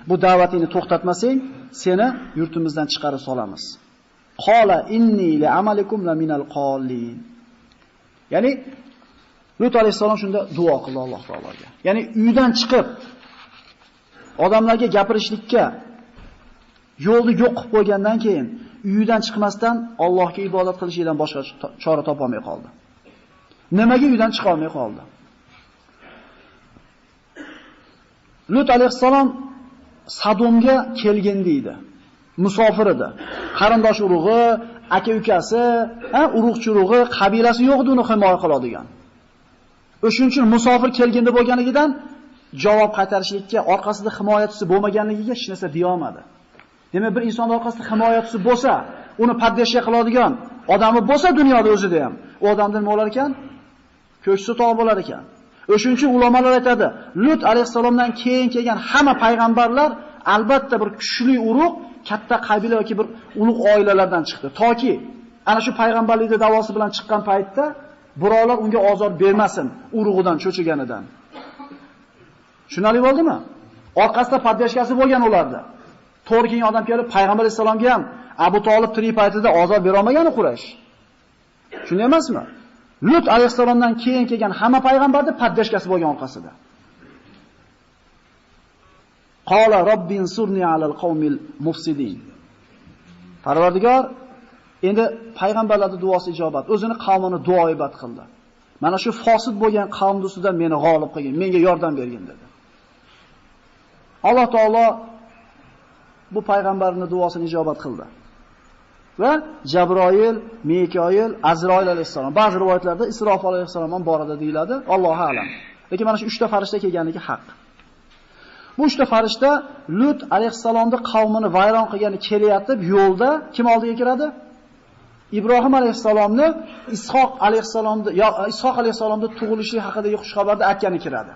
Speaker 2: bu da'vatingni to'xtatmasang, seni yurtimizdan chiqarib solamiz. Qala inni li amalikum la minal qallin. Ya'ni Lut alayhisalom shunda duo qildi Alloh taologa. Ya'ni uydan chiqib odamlarga gapirishlikka yo'lni yo'q qilib qo'ygandan keyin uydan chiqmasdan Allohga ibodat qilishdan boshqa chora topa olmay qoldi. Nimaga uydan chiqa olmay qoldi? Lut alayhisalom Sadomga kelgan deydi. Musofir edi. Qarindosh urug'i, aka-ukasi, urug'-churug'i, qabilasi yo'q edi uni himoya qiladigan. O'shuning uchun musofir kelganda bo'lganligidan javob qaytarishlikka orqasida himoyachisi bo'lmaganligiga hech narsa deya olmadi. Demak, bir inson orqasida himoyachisi bo'lsa, uni paddeshga qiladigan odami bo'lsa dunyoda o'zida ham, u odamdan nima bo'lar ekan? Ko'chsi tog' bo'lar ekan. O'shuning uchun ulamolar aytadi, Lut alayhisalomdan keyin kelgan hamma payg'ambarlar albatta bir kuchli urug', katta qabila yoki bir ulug' oilalardan chiqdi. Toki ana shu payg'ambarlikning da'vosi bilan chiqqan paytda birovlar unga ozor bermasin, urug'idan cho'chiganidan. Tushunali bo'ldimi? Orqasida paddeshkasi bo'lgan ularda. To'g'ri kelgan odam kelib payg'ambar alayhisalomga ham Abu Tolib tirik paytida ozor bera olmagani Quraysh. Shunday emasmi? Lut alayhisalomdan keyin kelgan hamma payg'ambarda paddeshkasi bo'lgan orqasida. Qala robbinsurni alal qawmil mufsidin. Parvardigor endi payg'ambarlarning duosi ijobat, o'zini qavmini duoibat qildi. Mana shu fosid bo'lgan qavm ustidan meni g'olib qilgin, menga yordam bergin dedi. Alloh taolo bu payg'ambarning duosini ijobat qildi. Va Jabroil, Mikoil, Azroil alayhisalom, ba'zi rivoyatlarda Isrofil alayhisalom ham bor edi deyiladi. Allohu a'lam. Lekin mana shu 3 ta farishta kelganligi haq. Bu 3 ta farishta Lut alayhisalomning qavmini vayron qilgani kelyapti, yo'lda kim oldiga kiradi? Ibrohim alayhisalomni Ishoq alayhisalomning tug'ilishi haqidagi xushxabarda aytgani kiradi.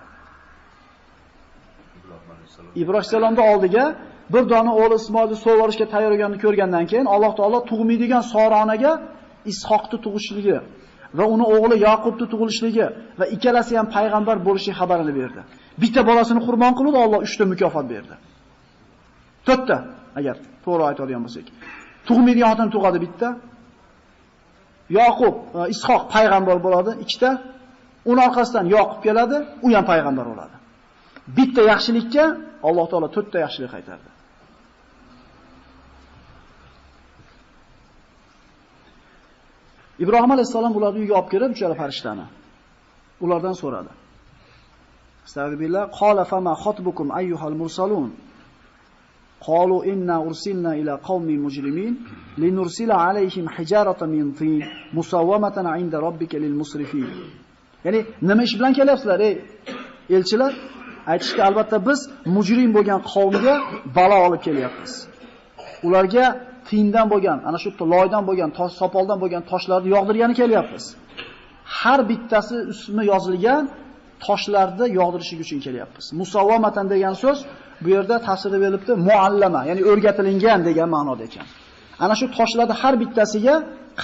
Speaker 2: Ibrohim alayhisalomning oldiga bir dona o'g'li Ismoilni so'vorishga tayyorlanganini ko'rgandan keyin Alloh taolo tug'maydigan Soraonaga Ishoqni tug'ishligi va uni o'g'li Yaqubni tug'ilishligi va ikkalasi ham payg'ambar bo'lishi xabarini berdi. Bitta bolasini qurbon qildi, Alloh 3 ta mukofot berdi. 4 ta, agar to'g'ri aytadigan bo'lsak. Tug'maydigan xotin tug'adi bitta. Yaqub, Ishoq payg'ambar bo'ladi, 2 ta. Uning orqasidan Yaqub keladi, u ham payg'ambar bo'ladi. Bitta yaxshilikka Alloh taolo 4 ta yaxshilik qaytardi. Ibrohim alayhisalom ularni uyga olib kelib, uchala farishtani ulardan so'radi. Astagfirullah, qala fama khatbukum ayyuhal mursalun. Qalu inna ursilna ila qaumin mujrimin linursila alayhim hijaratan min tin musawwamatan 'inda rabbika lil musrifin. Ya'ni nima ish bilan kelyapsizlar, ey elchilar? Aytishga albatta biz mujrim bo'lgan qavmga balo olib kelyapmiz. Ularga tindan bo'lgan, ana shu loydan bo'lgan, sopoldan bo'lgan toshlarni yog'dirgani kelyapmiz. Har bittasi ismi yozilgan toshlarni yog'dirishlik uchun kelyapmiz. Musawwamatan degan so'z bu yerda ta'siri berilibdi, muallama, ya'ni o'rgatilgan degan ma'noda ekan. Ana shu toshlarning har bittasiga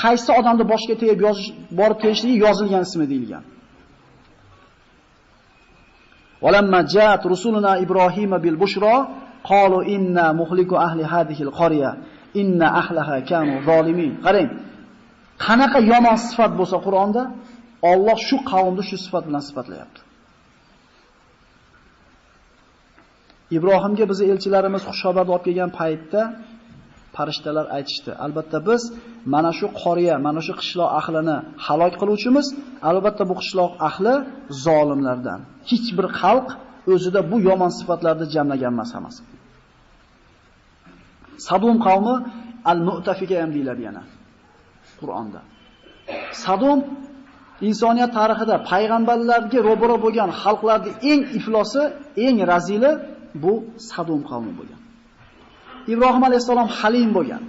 Speaker 2: qaysi odamni boshga tegib borib tegishligi yozilgan ismi deyilgan. Walamma ja'at rusuluna Ibrohima bil bushra qalu inna muhliku ahli hadhihi al qarya inna ahlaha kanu zolimin. Qarang, qanaqa yomon sifat bo'lsa Qur'onda, Alloh shu qavmni shu sifat bilan sifatlayapti. Ibrohimga bizni elchilarimiz xushxabar olib kelgan paytda farishtalar aytishdi. Albatta biz mana shu qoriya, mana shu qishloq ahlini halok qiluvchimiz, albatta bu qishloq ahli zolimlardan. Hech bir xalq o'zida bu yomon sifatlarni jamlagan emas hammasi. Sadum qavmi al-Mu'tafika ham deyiladi yana Qur'onda. Sadum insoniyat tarixida payg'ambarlarga ro'baro bo'lgan xalqlarning eng iflosi, eng razili bu Sadum qavmi bo'lgan. Ibrohim alayhisalom halim bo'lgan,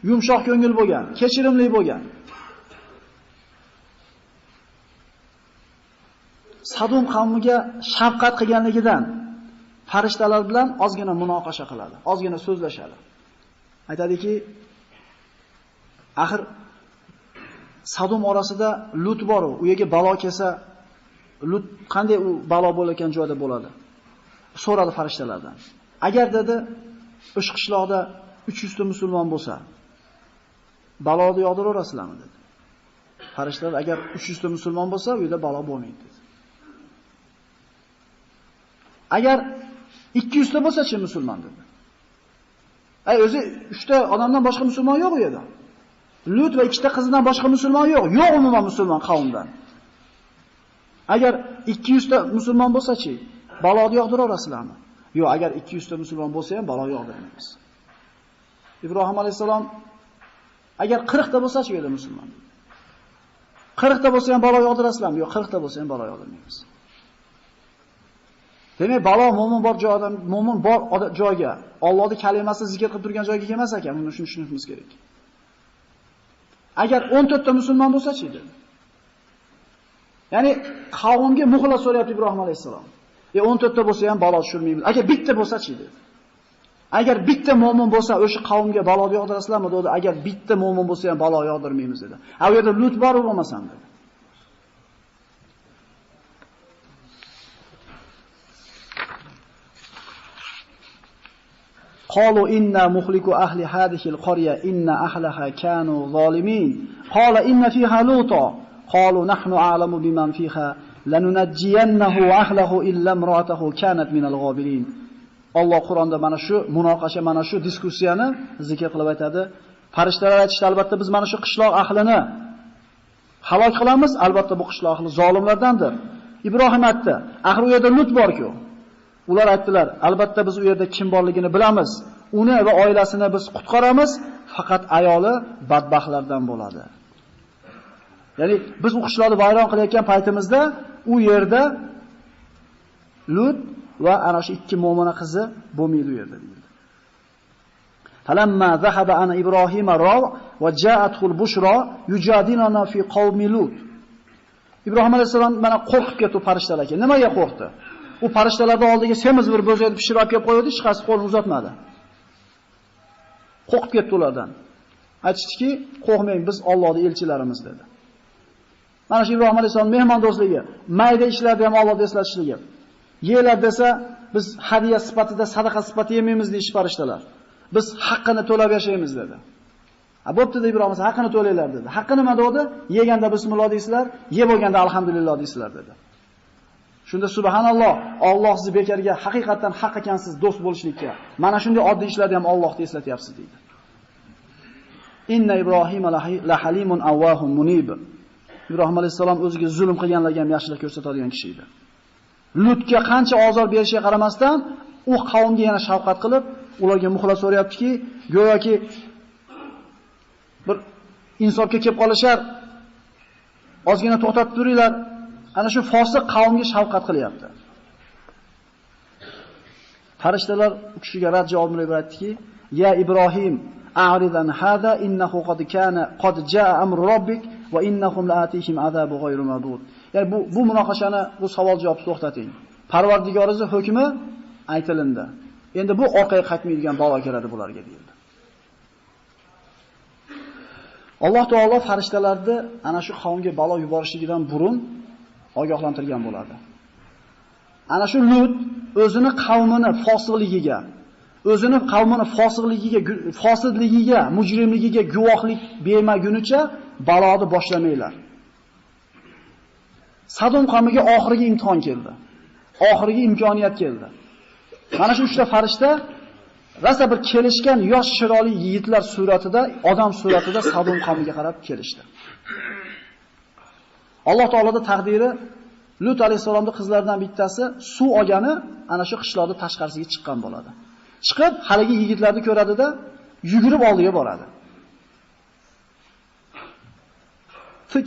Speaker 2: yumshoq ko'ngil bo'lgan, kechirimli bo'lgan. Sadum qavmiga shafqat qilganligidan farishtalar bilan ozgina munoqasha qiladi, ozgina so'zlashadi. Aytadiki, axir Sadum orasida Lut bor, u yerga balo kelsa, Lut qanday u balo bo'layotgan joyda bo'ladi? So'radi farishtalardan. Agar dedi, o'sha qishloqda 300 ta musulmon bo'lsa, baloni yog'diraverasizlarmi dedi. Farishtalar agar 300 ta musulmon bo'lsa, u yerda balo bo'lmaydi dedi. Agar 200 ta bo'lsa-chi musulmon dedi. O'zi 3 ta odamdan boshqa musulmon yo'q u yerda. Lut va 2 ta qizidan boshqa musulmon yo'q. Yo'q umuman musulmon qavmdan. Agar 200 ta musulmon bo'lsa-chi, baloni yog'diraverasizlarmi? Yo'q, agar 200 ta musulmon bo'lsa ham balo yog'dirmaymiz. Ibrohim alayhisalom agar 40 ta bo'lsa-chi u yerda musulmon. 40 ta bo'lsa ham balo yog'dirasizlarmi? Yo'q, 40 ta bo'lsa ham balo yog'dirmaymiz. Demak, balo mo'min bor joydan, mo'min bor joyga, Allohning kalimasi zikr qilib turgan joyga kelmas ekan, buni tushunishimiz kerak. Agar 14 ta musulmon bo'lsa-chi dedi. Ya'ni qavmga muxlis so'rayapti Ibrohim alayhisalom. 14 ta bo'lsa ham balo tushirmaymiz. Agar bitta bo'lsa-chi dedi. Agar bitta mo'min bo'lsa, o'sha qavmga balo yog'dirasizlarmi dedi. Agar bitta mo'min bo'lsa ham balo yog'dirmaymiz dedi. U yerda Lut bor bo'lmasam dedi. قالوا إنا مخلق أهل هذه القرية إن أهلها كانوا ظالمين قال إن فيها لوطا قالوا نحن أعلم بمن فيها لننجينه وأهله إلا امرأته كانت من الغابرين. Alloh Qur'onda mana shu munoqasha, mana shu diskussiyani zikr qilib aytadi. Farishtalar aytishdi, albatta biz mana shu qishloq ahlini halok qilamiz, albatta bu qishloq ahli zolimlardandir. Ibrohim aytdi, axir u yerda Lut bor-ku. Ular aytdilar, albatta biz u yerda kim borligini bilamiz. Uni va oilasini biz qutqaramiz, faqat ayoli badbaxtlardan bo'ladi. Ya'ni biz u qishloqni vayron qilayotgan paytimizda u yerda Lut va ana shu ikki mo'mina qizi bo'lmaydi u yerda deyildi. Falamma zahaba ana Ibrohima raw va ja'athu al-bushra yujadiluna fi qawmi Lut. Ibrohim alayhisalom mana qo'rqib ketdi farishtalarga. Nimaga qo'rqdi? U farishtalarning oldiga semiz bir bo'zakni pishirib olib kelib qo'ydi, hech qaysi qo'lini uzatmadi. Qo'rqib ketdi ulardan. Aytishdiki, qo'rqmang, biz Allohning elchilarimiz dedi. Mana shu Ibrohim alayhisalom mehmondo'stligi, mayda ishlarda ham Allohni eslatishligi. Yelar desa, biz hadiya sifatida, sadaqa sifatida yemaymiz deydi farishtalar. Biz haqqini to'lab yashaymiz dedi. Bo'pti dedi Ibrohim, haqqini to'laylar dedi. Haqqi nima dedi? Yeganda bismillah deysizlar, yeb bo'lganda alhamdulillah deysizlar dedi. Shunda subhanalloh, Alloh sizni bekarga haqiqatan haq ekansiz do'st bo'lishlikka. Mana shunday oddiy ishlarda ham Allohni eslatyapsiz deydi. Inna Ibrohima la halimun awwahum munib. Ibrohim alayhisalom o'ziga zulm qilganlarga ham yaxshilik ko'rsatadigan kishi edi. Lutga qancha ozor berishiga qaramasdan, u qavmga yana shafqat qilib, ularga muxlis so'rayaptiki, go'yoki bir insofga kelib qolishar, ozgina to'xtatib turinglar. Ana shu fosiq qavmga shafqat qilyapti. Farishtalar u kishiga rad javob berib aytdiki, "Ya Ibrohim, a'ridan hada innahu qad jaa amru robbik va innahum la'atihim azabu ghayru madud." Ya'ni bu munoqashani, bu savol-javob to'xtating. Parvardigoringiz hukmi aytilindi. Endi bu orqaga qaytmaydigan balo keladi bularga deyildi. Alloh taolo farishtalarni ana shu qavmga balo yuborishligidan burun ogohlantirgan bo'ladi. Ana shu Lut o'zini qavmini fosiqligiga, fosidligiga, mujrimligiga guvohlik bermagunicha baloni boshlamanglar. Sadom qavmiga oxirgi imtihon keldi. Oxirgi imkoniyat keldi. Mana shu 3 ta farishta rasa bir kelishgan yosh chiroyli yigitlar suratida, odam suratida Sadom qavmiga qarab kelishdi. Alloh taoloning taqdiri Lut alayhisolamning qizlaridan bittasi suv olgani ana shu qishloqning tashqarisiga chiqqan bo'ladi. Chiqib, haligi yigitlarni ko'radida, yugurib oldiga boradi.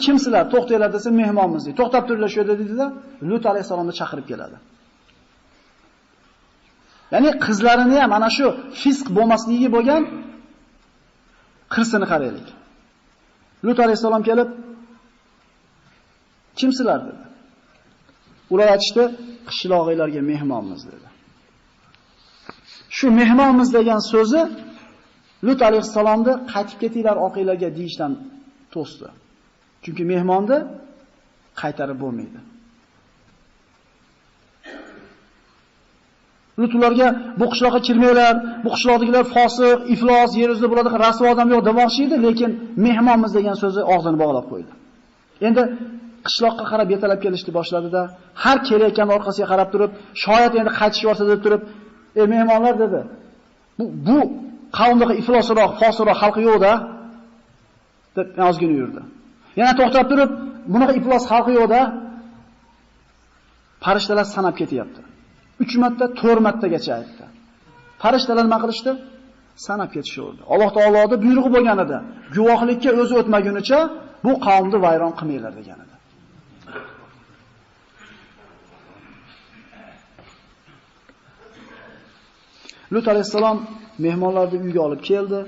Speaker 2: Kimsizlar? To'xtanglar desa, mehmonmiz deydi. To'xtab turinglar shu yerda dedi-da, Lut alayhisolamni chaqirib keladi. Ya'ni qizlarini ham ana shu fisq bo'lmasligiga bo'lgan qirsini qaraylik. Lut alayhisolam kelib, kimsizlar dedi. Ular aytishdi, qishlog'inglarga mehmonmiz dedi. Shu mehmonmiz degan so'zi Lut alayhissalomni qaytib ketinglar orqanglarga deyishdan to'sdi. Chunki mehmonni qaytarib bo'lmaydi. Lut ularga bu qishloqqa kirmanglar, bu qishloqdagilar fosiq, iflos, yer yuzida bo'ladigan rasvo odam yo'q demoqchi edi, lekin mehmonmiz degan so'zi og'zini bog'lab qo'ydi. Endi qishloqqa qarab yetalab kelishni boshladi-da, har kelayotgan orqasiga qarab turib, shoyat endi qaytish yorsa deb turib, mehmonlar dedi. Bu qavmdagi iflosroq, fosiqroq xalqi yo'q-da deb ozgina yurdi. Yana to'xtab turib, bunaqa iflos xalqi yo'q-da. Farishtalar sanab ketyapti. 3 marta, 4 martagacha aytdi. Farishtalar nima qilishdi? Sanab ketishaverdi. Alloh taoloning buyrug'i bo'lgan edi. Guvohlikka o'zi o'tmagunicha bu qavmni vayron qilmanglar degan edi. Lut alayhissalom mehmonlarni uyga olib keldi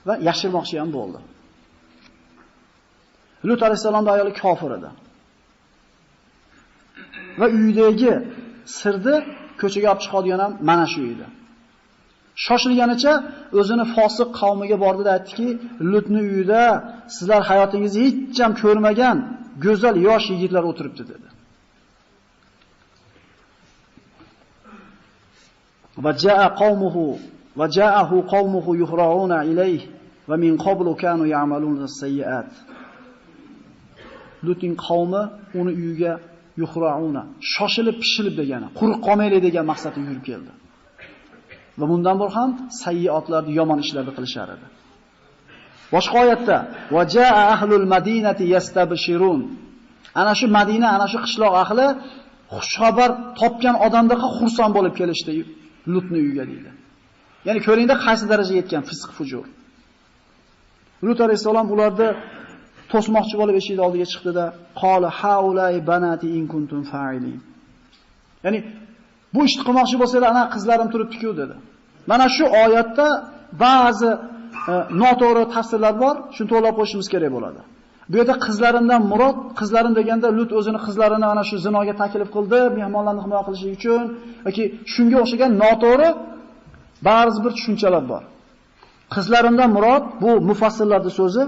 Speaker 2: va yashirmoqchi ham bo'ldi. Lut alayhissalomning ayoli kofir edi. Va uydagi sirni ko'chaga olib chiqadigan ham mana shu edi. Shoshilganicha o'zini fosiq qavmiga bordi-da aytdiki, Lutning uyida sizlar hayotingizda hech ham ko'rmagan go'zal yosh yigitlar o'tiribdi dedi. Va ja'ahu qawmuhu yuhra'una ilayhi va min qablu kanu ya'maluna as-sayyi'at. Lutning qavmi uni uyiga yuhra'una, shoshilib pishilib degani, quruq qolmaylik degan maqsadda yurib keldi. Va bundan bor ham sayyiatlarni, yomon ishlarni qilishar edi. Boshqa oyatda va ja'a ahlul madinati yastabshirun. Ana shu Madina, ana shu qishloq ahli xushxabar topgan odamdaqa xursand bo'lib kelishdi Lutning uyiga deydi. Ya'ni ko'ringda qaysi darajaga yetgan fisq fujur. Lut alayhisalom ularni to'smoqchi bo'lib eshik oldiga chiqdi-da, qala haulai banati in kuntum fa'ilin. Ya'ni bu ishni qilmoqchi bo'lsanglar, ana qizlarim turibdi-ku dedi. Mana shu oyatda ba'zi noto'g'ri tafsirlar bor, shuni to'g'rilab qo'yishimiz kerak bo'ladi. Bu yerda qizlarimdan murod, qizlarim deganda Lut o'zini qizlarini ana shu zinoga taklif qildi, mehmonlarni himoya qilish uchun yoki shunga o'xshagan noto'g'ri ba'zi bir tushunchalar bor. Qizlarimdan murod bu mufassirlarning so'zi.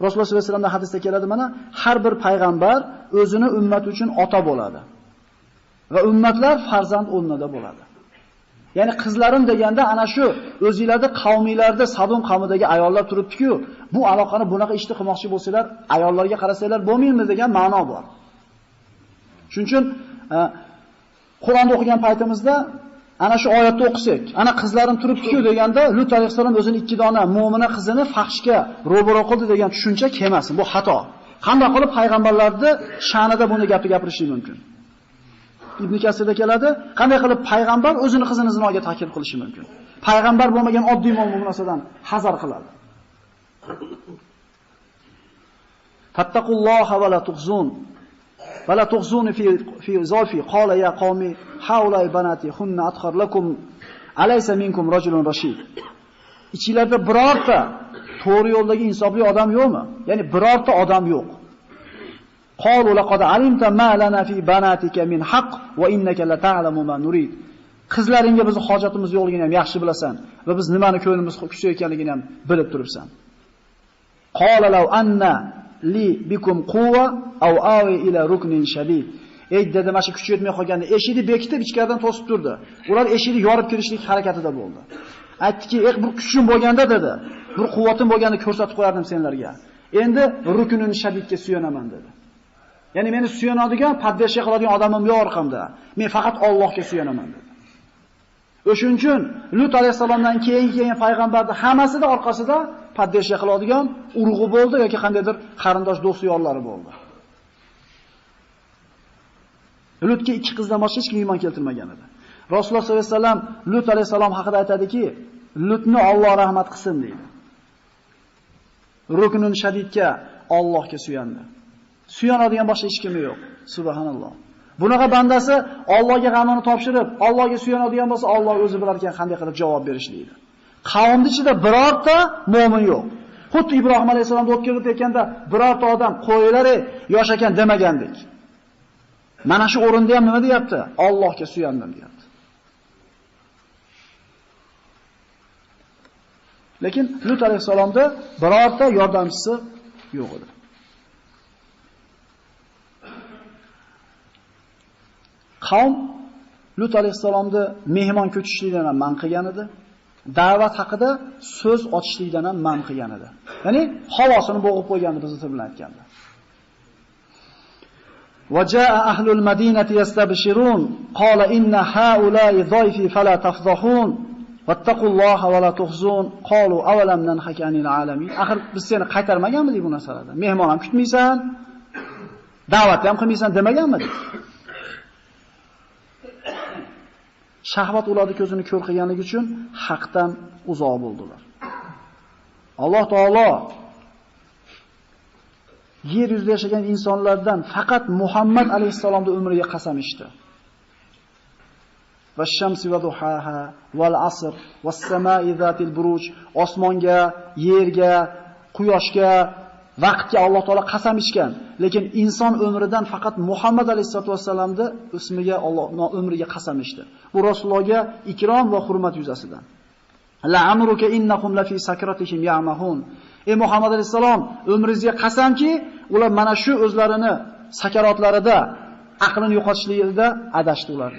Speaker 2: Rasululloh sollallohu alayhi vasallamning hadisida keladi mana, har bir payg'ambar o'zini ummati uchun ota bo'ladi. Va ummatlar farzand o'rnida bo'ladi. Ya'ni qizlarim deganda ana shu o'zingizlarda qavmiylarda Sadum qavmidagi ayollar turibdi-ku, bu aloqani bunaqa ishni qilmoqchi bo'lsalar, ayollarga qarasanglar bo'lmaymi degan ma'no bor. Shuning uchun Qur'onni o'qigan paytimizda ana shu oyatni o'qisak, ana qizlarim turibdi-ku deganda Lut alayhisalom o'zini 2 dona mo'mina qizini fahshga ro'baro qildi degan tushuncha kelmasin. Bu xato. Qanday qilib payg'ambarlarni sha'nida buni gapni gapirishi mumkin? Ibn Kasirda keladi, qanday qilib payg'ambar o'zini qizini zinoga taklif qilishi mumkin? Payg'ambar bo'lmagan oddiy mo'min bu narsadan hazar qiladi. Fattaqulloha va la tughzun. Va la tughzuni fi zalfi qala ya qawmi haulai banati hunna athhar lakum alaysa minkum rajulun rashid. Ichingizda birorta to'g'ri yo'ldagi insofli odam yo'qmi? Ya'ni birorta odam yo'q. Qalu laqad alimta ma lana fi banatika min haqq va innaka la ta'lamu ma nurid. Qizlaringga bizning hojatimiz yo'qligini ham yaxshi bilasan va biz nimani ko'nglimiz kuchayotganligini ham bilib turibsan. Qala law anna li bikum quwwa aw awi ila ruknin shadid. Dedi, mana shu kuch yetmay qolganda eshikni bekitib ichkaridan to'sib turdi. Ular eshikni yorib kirishlik harakatida bo'ldi. Aytdiki, bir kuchim bo'lganda dedi, bir quvvatim bo'lganda ko'rsatib qo'yardim senlarga. Endi ruknin shadidga suyanaman dedi. Ya'ni meni suyanadigan, paddesh qiladigan odamim yo'q orqamda. Men faqat Allohga suyanaman dedi. O'shuning uchun Lut alayhisalomdan keyin payg'ambarning hammasida orqasida paddesh qiladigan urug'i bo'ldi yoki qandaydir qarindosh do'st yorlari bo'ldi. Lutga 2 qizdan boshqa hech kim iymon keltirmagan edi. Rasululloh sollallohu alayhi vasallam Lut alayhisalom haqida aytadiki, Lutni Alloh rahmat qilsin deydi. Ruknun shadidga Allohga suyandi. Suyanadigan boshqa hech kim yo'q. Subhanalloh. Bunaqa bandasi Allohga g'amini topshirib, Allohga suyanadigan bo'lsa, Alloh o'zi bilar ekan qanday qilib javob berishligini. Qavmning ichida birorta mo'min yo'q. Xuddi Ibrohim alayhisolamni o'tkazib aytganda, birorta odam qo'yilari yosh ekan demagandik. Mana shu o'rinda ham nima deyapti? Allohga suyandim deyapti. Lekin Lut alayhisalomda birorta yordamchisi yo'q edi. Qavm Lut alayhisalomni mehmon ko'chishlikdan ham man qilgan edi. Da'vat haqida so'z ochishlikdan ham man qilgan edi. Ya'ni havosini bo'g'ib qo'ygandi biz bilan aytganda. وَجَاءَ أَهْلُ الْمَدِينَةِ يَسْتَبْشِرُونَ قَالَ إِنَّ هَؤُلَاءِ ضَيْفِي فَلَا تَفْضَحُونَ وَاتَّقُوا اللَّهَ وَلَا تُخْزُونَ قَالُوا أَوَلَمْ نَنْهَكَ عَنِ الْعَالَمِينَ. Axir biz seni qaytarmaganmidik bu narsalarda? Mehmon ham kutmaysan, da'vat ham qilmaysan demaganmidik? Shahvat ularning ko'zini ko'r qilganligi uchun haqdan uzoq bo'ldilar. Alloh taolo yer yuzida yashagan insonlardan faqat Muhammad alayhisalomning umriga qasam ichdi. Vash-shamsi va duhaha val asr was-samai zatil buruj. Osmonga, yerga, quyoshga, vaqtga Alloh taolo qasam ichgan. Lekin inson umridan faqat Muhammad alayhisalomning ismiga Alloh umriga qasam ichdi. Bu Rasulullohga ikrom va hurmat yuzasidan. La amruka innakum la fi sakratihim ya'mahun. Ey Muhammad alayhisalom, umringizga qasamki, ular mana shu o'zlarini sakaratlarida aqlini yo'qotishligida adashdi ular.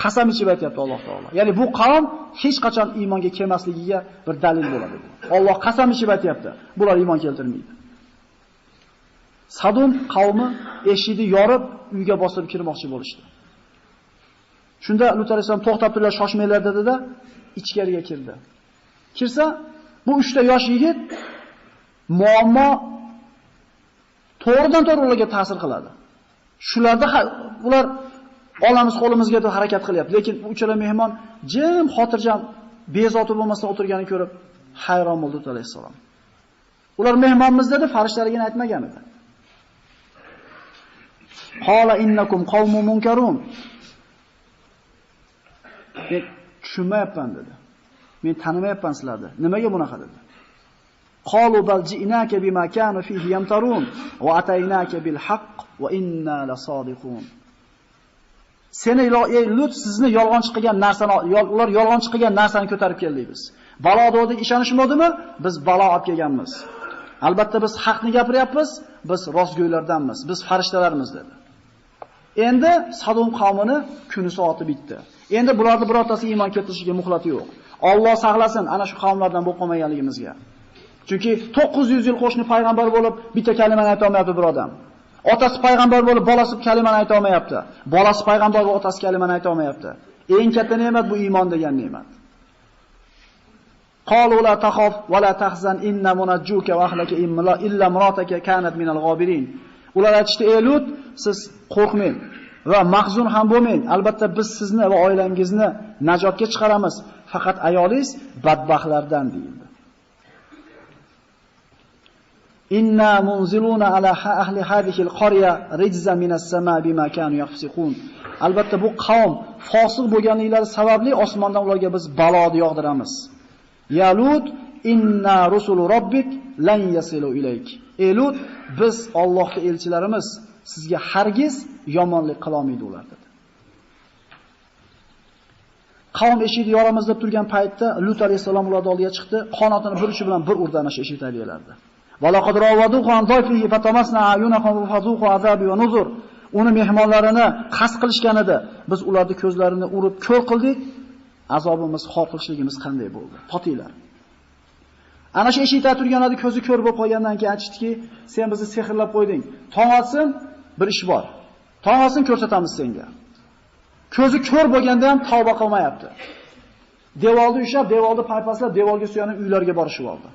Speaker 2: Qasam ichib aytayapti Alloh taolo. Ya'ni bu qavm hech qachon iymonga kelmasligiga bir dalil bo'ladi. Alloh qasam ichib aytayapti. Bular iymon keltirmaydi. Sadum qavmi eshikni yorib uyga bosib kirmoqchi bo'lishdi. Shunda Lut alayhisalom to'xtab turlar, shoshmanglar dedi-da, ichkariga kirdi. Kirsa, bu 3 ta yosh yigit muammo to'g'ridan-to'g'ri ularga ta'sir qiladi. Shularda ular olamiz qo'limizga deb harakat qilyapti, lekin uchala mehmon jim, xotirjam, bezovta bo'lmasdan o'tirganini ko'rib hayron bo'ldi Lut alayhisalom. Ular mehmonmiz dedi, farishtalarga aytmagan edi. Qala innakum qawmun munkarun. Men tushunmayapman dedi. Men tanimayapman sizlarni. Nimaga bunaqa dedi? Qalu bal ji'naka bima kanu fihi yamtarun wa ataynaka bil haqq wa inna lasodiqun. Seni Lut sizni yolg'onchi qilgan narsani, ular yolg'onchi qilgan narsani ko'tarib keldik biz. Balo degandek ishonishmadimi? Biz balo olib kelganmiz. Albatta biz haqni gapiryapmiz, biz rostgo'ylardanmiz, biz farishtalarmiz dedi. Endi Sadum qavmini kuni soati bitdi. Endi bularning birortasi iymon keltirishiga muhlat yo'q. Alloh saqlasin ana shu qavmlardan bo'lib qolmaganligimizga. Chunki 900 yil qo'shni payg'ambar bo'lib bitta kalimani ayta olmayapti bir odam. Otasi payg'ambar bo'lib bolasi kalimani ayta olmayapti. Bolasi payg'ambar bo'lib otasi kalimani ayta olmayapti. Eng katta ne'mat bu iymon degan ne'mat. Qalu la takhaf va la tahzan inna munajjuka va ahlaka illa imrataka kanat minal g'obirin. Ular aytishdi: "Ey Lut, siz qo'rqmang va mahzun ham bo'lmang. Albatta biz sizni va oilangizni najotga chiqaramiz. Faqat ayolingiz badbaxtlardan" deyildi. Inna munziluna ala ahli hadhihi al-qarya rijzan minas sama bima kanu yafsiqun. Albatta bu qavm fosiq bo'lganliklari sababli osmondan ularga biz baloni yog'diramiz. Ya Lut, inna rusulu robbik lan yasilu ilayk. Ey Lut, biz Allohning elchilarimiz, sizga hargiz yomonlik qila olmaydi ular dedi. Qavm eshikni yoramiz deb turgan paytda Lut alayhisalom ularning oldiga chiqdi, qanotini bir uchi bilan bir urdi ana shu eshik tagilarida. Valaqad rawaduhu an dayfihi fatamasna ayunahum fazuqu azabi va nuzur. Uni mehmonlarini qasd qilishgan edi. Biz ularning ko'zlarini urib ko'r qildik. Azobimiz, xor qilishligimiz qanday bo'ldi? Totinglar. Ana shu eshikda turganlarning ko'zi ko'r bo'lib qolgandan keyin aytishdiki, sen bizni sehrlab qo'yding. Tong otsin, bir ish bor. Tong otsin ko'rsatamiz senga. Ko'zi ko'r bo'lganda ham tavba qilmayapti. Devorni ushlab, devorni paypaslab, devorga suyanib uylarga borishib oldi.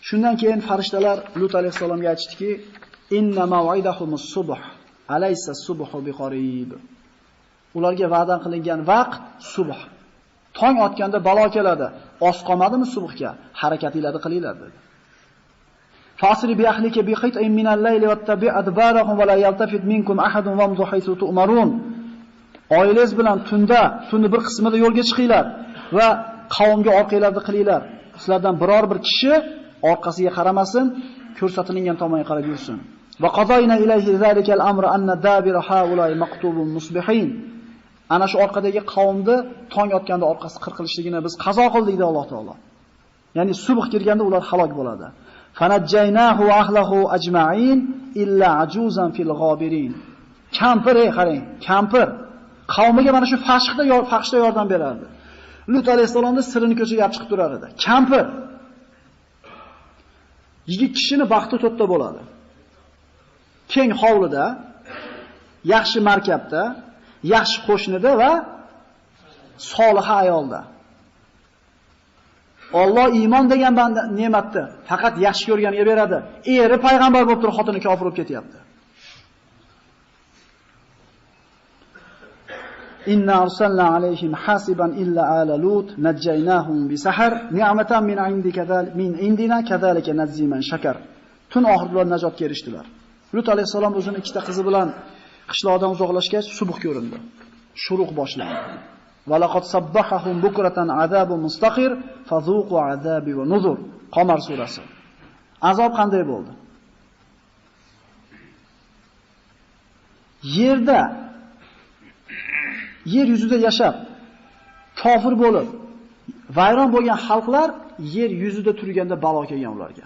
Speaker 2: Shundan keyin farishtalar Lut alayhisalomga aytishdiki, inna maw'idahumus subh, alaysa subhu biqarib. Ularga va'da qilingan vaqt subh. Tong otganda balo keladi. Oz qolmadimi subhga? Harakatinglarni qilinglar dedi. Fasri bi ahlika bi qit'in min al-layli wattabi' adbarahum wa la yaltafit minkum ahadun wamdu haythu tu'marun. Oilangiz bilan tunni bir qismida yo'lga chiqinglar va qavmga orqanglarni qilinglar. Sizlardan biror bir kishi orqasiga qaramasin, ko'rsatilgan tomonga qarab yursin. Va qadayna ilayhi zalikal amr anna dabir haulay maqtubun musbihin. Ana shu orqadagi qavmni tong otganda orqasi qirqilishligini biz qazo qildik dedi Alloh taolo. Ya'ni subh kirganda ular halok bo'ladi. Fanajjaynahu wa ahlihi ajma'in illa ajuzan fil ghabirin. Kampir, qarang, kampir qavmiga mana shu fahshda yordam berardi. Lut alayhisolamning sirini ko'chaga olib chiqib turar edi. Kampir. Yigit kishini baxti to'rtta bo'ladi. Keng hovlida, yaxshi markabda, yaxshi qo'shnida va solih ayolda. Alloh iymon degan banda ne'matni faqat yaxshi ko'rganiga beradi. Eri payg'ambar bo'lib turib xotini kofir bo'lib ketyapti. Inna arsalna alayhim hasiban illa ala lut najjaynahum bisahar ni'matan min indina kadhalika najzi man shakar. Tun oxirida najotga erishdilar. Lut alayhisalom o'zining ikkita qizi bilan qishloqdan uzoqlashgach subh ko'rindi. Shuruq boshlandi. Va laqad sabbahahum bukratan azabun mustaqir fazuqu azabi va nuzur. Qamar surasi. Azob qanday bo'ldi? Yer yuzida yashab, kofir bo'lib, vayron bo'lgan xalqlar yer yuzida turganda balo kelgan ularga.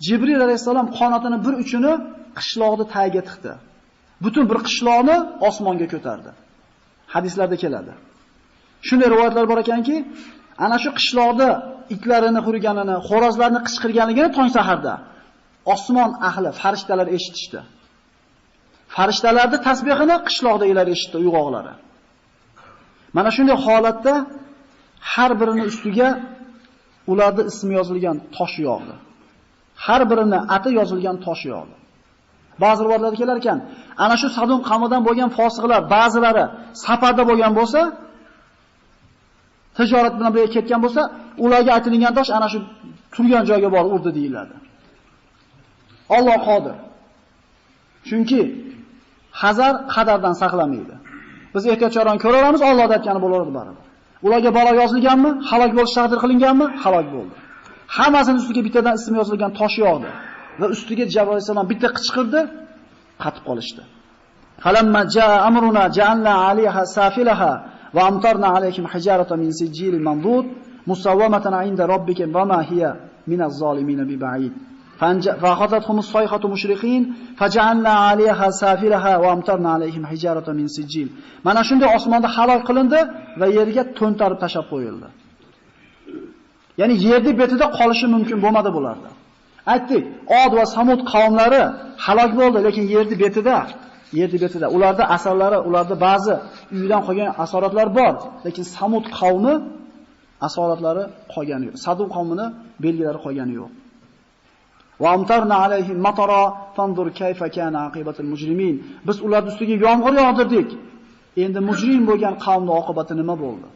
Speaker 2: Jibril alayhisalom qanotini bir uchini qishloqni tagiga tiqdi. Butun bir qishloqni osmonga ko'tardi. Hadislarda keladi. Shunday rivoyatlar bor ekanki, ana shu qishloqda itlarini hurganini, xo'rozlarni qichqirganligini tong saharda osmon ahli, farishtalar eshitishdi. Farishtalarning tasbihini qishloqdagilar eshitdi, uyg'oqlari. Mana shunday holatda har birini ustiga ularning ismi yozilgan tosh yog'di. Har birini ati yozilgan tosh yog'di. Ba'zi rivoyatlarda kelar ekan, ana shu Sadum qavmidan bo'lgan fosiqlar ba'zilari safarda bo'lgan bo'lsa, tijorat bilan birga ketgan bo'lsa, ularga aytilgan tosh ana shu turgan joyga borib urdi deyiladi. Alloh qodir. Chunki hazar qadardan saqlamaydi. Biz ehtiyotkorona ko'raveramiz, Alloh aytgani bo'laveradi baribir. Ularga balo yozilganmi? Halok bo'lish taqdir qilinganmi? Halok bo'ldi. Hammasining ustiga bittadan ism yozilgan tosh yog'di va ustiga Jibril alayhisalom bitta qichqirdi, qatib qolishdi. Falamma jaa amruna ja'alna 'alayha safilaha va amtarna 'alayhim hijaratan min sijilin mandud musawwamatan 'inda rabbikum wa ma hiya minaz zolimin biba'id. فأخذتهم الصيحة مشرقين فجعلنا عليها سافلها وامطرنا عليهم حجارة من سجيل. Mana shunday osmonda halok qilindi va yerga to'ntarib tashab qo'yildi. Ya'ni yerning betida qolishi mumkin bo'lmadi bularda. Aytdik, Od va Samud qavmlari halok bo'ldi, lekin yerning betida ularda asarlari, ularda ba'zi uydan qolgan asoratlar bor, lekin Samud qavmi asoratlari qolgani yo'q. Sadum qavmini belgilari qolgani yo'q. Va amtarna alayhim matara fanzur kayfa kana aqibatul mujrimin. Biz ularning ustiga yomg'ir yog'dirdik. Endi mujrim bo'lgan qavmning oqibati nima bo'ldi?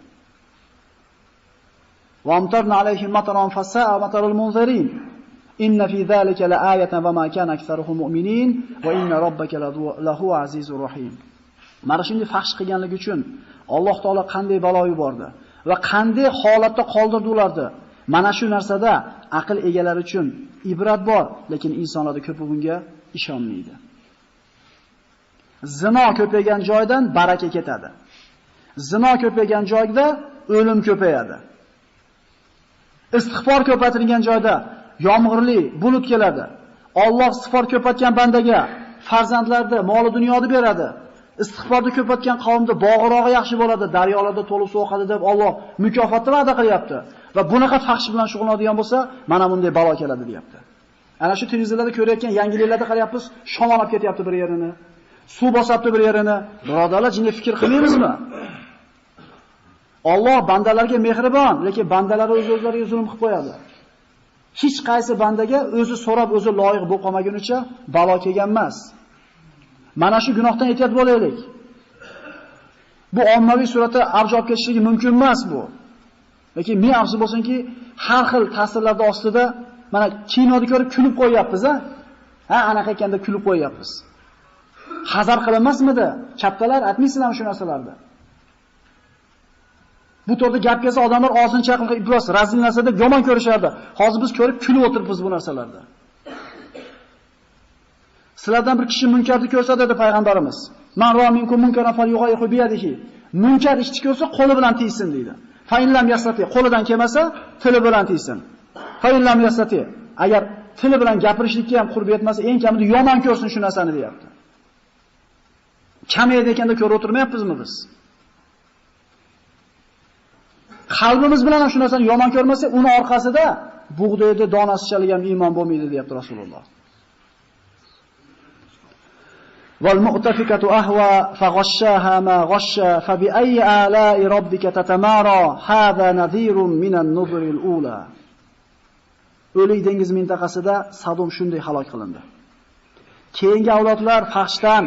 Speaker 2: Va amtarna alayhim mataran fasa'a matarul munzirin. Inna fi zalika laayatan wa ma kana aktharuhum mu'minin va inna robbaka lahu azizur rahim. Mana shunday fahsh qilganligi uchun Alloh taolo qanday balo yubordi va qanday holatda qoldirdi ularni. Mana shu narsada aql egalari uchun ibrat bor, lekin insonlarda ko'pi bunga ishonmaydi. Zino ko'paygan joydan baraka ketadi. Zino ko'paygan joyda o'lim ko'payadi. Istig'for ko'paytirilgan joyda yomg'irli bulut keladi. Alloh istig'for ko'paytgan bandaga farzandlarni, mol dunyoni beradi. Istig'forni ko'paytgan qavmda bog'irog'i yaxshi bo'ladi, daryolarda to'lib suv oqadi deb Alloh mukofotni va'da qilyapti. Va bunaqa fahsh bilan shug'ullanadigan bo'lsa, mana bunday balo keladi, deyapti. Ana shu televizorlarda ko'rayotgan yangiliklarda qarayapmiz, shamol olib ketyapti bir yerini, suv bosapti bir yerini. Birodarlar, jinni fikr qilmaymizmi? Alloh bandalarga mehribon, lekin bandalar o'z-o'zlariga zulm qilib qo'yadi. Hech qaysi bandaga o'zi so'rab, o'zi loyiq bo'lib qolmagunicha balo kelgan emas. Mana shu gunohdan ehtiyot bo'laylik. Bu ommaviy suratda avj olib ketishligi mumkin emas bu. Lekin men afsus bo'lsinki, har xil ta'sirlarda ostida mana kinoni ko'rib kulib qo'yapmiz, ha, anaqa ekanda kulib qo'yapmiz. Hazar qilinmasmidi? Kattalar aytmaysizlarmi shu narsalarni? Bu to'g'rida gap kelsa odamlar og'zini chaqilib, ibros razil narsa deb yomon ko'rishardi. Hozir biz ko'rib kulib o'tiribmiz bu narsalarda. Sizlardan bir kishi munkarni ko'rsa dedi payg'ambarimiz. Man ra minkum munkaran falyughayyirhu bi yadihi. Munkar ishni ko'rsa qo'li bilan tiysin dedi. Fa in lam yastati, qo'lidan kelmasa, tili bilan tiysin. Fa in lam yastati, agar tili bilan gapirishlikka ham qurbi yetmasa, eng kamida yomon ko'rsin shu narsani deyapti. Kamaydi ekanda ko'rib o'tirmayapmizmi biz? Qalbimiz bilan ham shu narsani yomon ko'rmasak, uni orqasida bug'doyda donasichalik ham iymon bo'lmaydi deyapti Rasululloh. والمؤتفكة أهوى فغشاها ما غشا فبأي آلاء ربك تتمارى هذا نذير من النذر الأولى. O'lik dengiz mintaqasida Sadom shunday halok qilindi. Keyingi avlodlar fahshdan,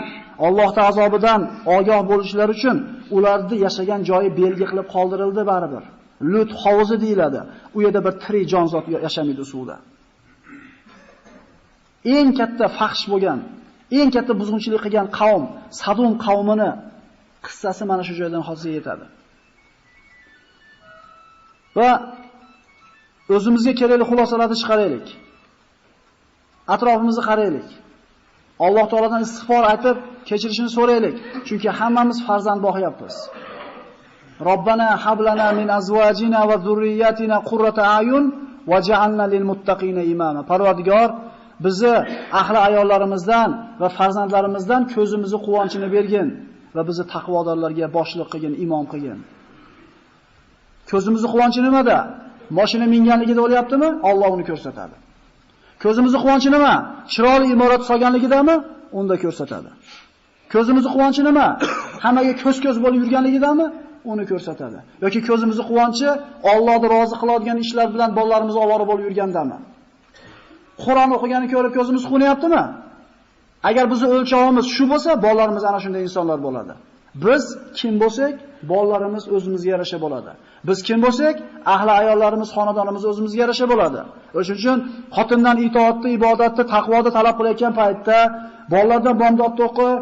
Speaker 2: Allohning azobidan ogoh bo'lishlari uchun ularni yashagan joyi belgi qilib qoldirildi baribir. Lut hovuzi deyiladi. U yerda bir tirik jonzot yashamaydi suvda. Eng katta fahsh bo'lgan, eng katta buzg'unchilik qilgan qavm, Sadom qavmini qissasi mana shu joydan hozir yetadi. Va o'zimizga kerakli xulosalarni chiqaraylik. Atrofimizni qaraylik. Alloh taoladan istig'for aytib, kechirishini so'raylik. Chunki hammamiz farzand boqyapmiz. Robbana hablana min azwajina va zurriyyatina qurrata ayun waj'alna lil muttaqina imama. Parvardigor, bizni ahli ayollarimizdan va farzandlarimizdan ko'zimizni quvonchini bergin va bizni taqvodorlarga boshliq qilgin, imom qilgin. Ko'zimizni quvonchi nimada? Mashina minganligida bo'lyaptimi? Alloh uni ko'rsatadi. Ko'zimizni quvonchi nima? Chiroyli imorat solganligidami? Unda ko'rsatadi. Ko'zimizni quvonchi nima? Hammaga ko'z-ko'z bo'lib yurganligidami? Uni ko'rsatadi. Yoki ko'zimizni quvonchi Allohni rozi qiladigan ishlar bilan bolalarimiz ovora bo'lib yurgandami? Qur'on o'qigani ko'rib ko'zimiz qunyaptimi? Agar bizning o'lchovimiz shu bo'lsa, bolalarimiz ana shunday insonlar bo'ladi. Biz kim bo'lsak, bolalarimiz o'zimizga yarasha bo'ladi. Biz kim bo'lsak, ahli ayollarimiz, xonadonimiz o'zimizga yarasha bo'ladi. O'shuning uchun xotindan itoatni, ibodatni, taqvoni talab qilayotgan paytda, bolalardan bomdodni o'qib,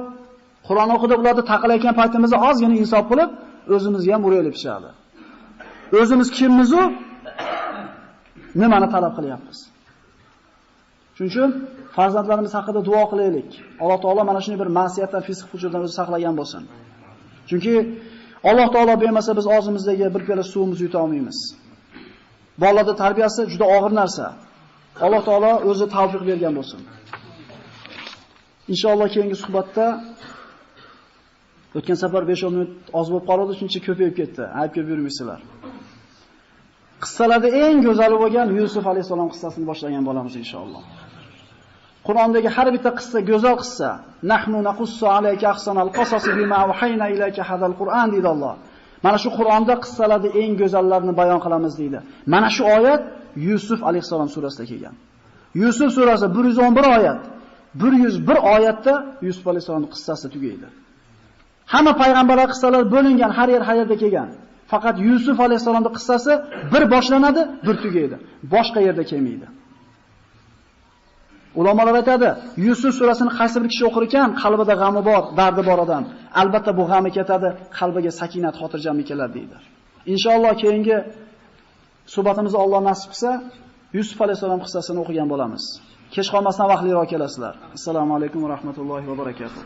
Speaker 2: Qur'on o'qib, ularni taqalayotgan paytimizda ozgina insof qilib, o'zimizga ham uraylik pishadi. O'zimiz kimmiz-u? Nimani talab qilyapmiz? Shuning uchun farzandlarimiz haqida duo qilaylik. Alloh taolo mana shunday bir ma'siyatdan, fisq fujurdan o'zi saqlagan bo'lsin. Chunki Alloh taolo bermasa biz og'zimizdagi bir piyola suvimizni yuta olmaymiz. Bolalarning tarbiyasi juda og'ir narsa. Alloh taolo o'zi tavfiq bergan bo'lsin. Inshaalloh keyingi suhbatda o'tgan safar 5-10 minut oz bo'lib qoldi, shuncha ko'payib ketdi. Aytib kelib yurmaysizlar. Qissalarda eng go'zali bo'lgan Yusuf alayhisalom qissasini boshlagan bo'lamiz inshaalloh. Qur'ondagi har bitta qissa go'zal qissa. Nahnu naqussu alayka ahsanal qasas bima wahayna ilayka hadal Qur'on deydi Alloh. Mana shu Qur'onda qissalarda eng go'zallarini bayon qilamiz deydi. Mana shu oyat Yusuf alayhisalom surasida kelgan. Yusuf surasi 111 oyat. 101 oyatda Yusuf alayhisalomning qissasi tugaydi. Hamma payg'ambarlar qissalari bo'lingan, har yerda kelgan. Faqat Yusuf alayhisalomning qissasi bir boshlanadi, bir tugaydi. Boshqa yerda kelmaydi. Ulamolar aytadi, Yusuf surasini qaysi bir kishi o'qir ekan, qalbida g'ami bor, dardi bor odam, albatta bu g'ami ketadi, qalbiga sakinat, xotirjamlik keladi deydi. Inshaalloh keyingi suhbatimizda Alloh nasib qilsa, Yusuf alayhisalom qissasini o'qigan bo'lamiz. Kech qolmasdan vaqtliroq kelasizlar. Assalomu alaykum va rahmatullohi va barakatuh.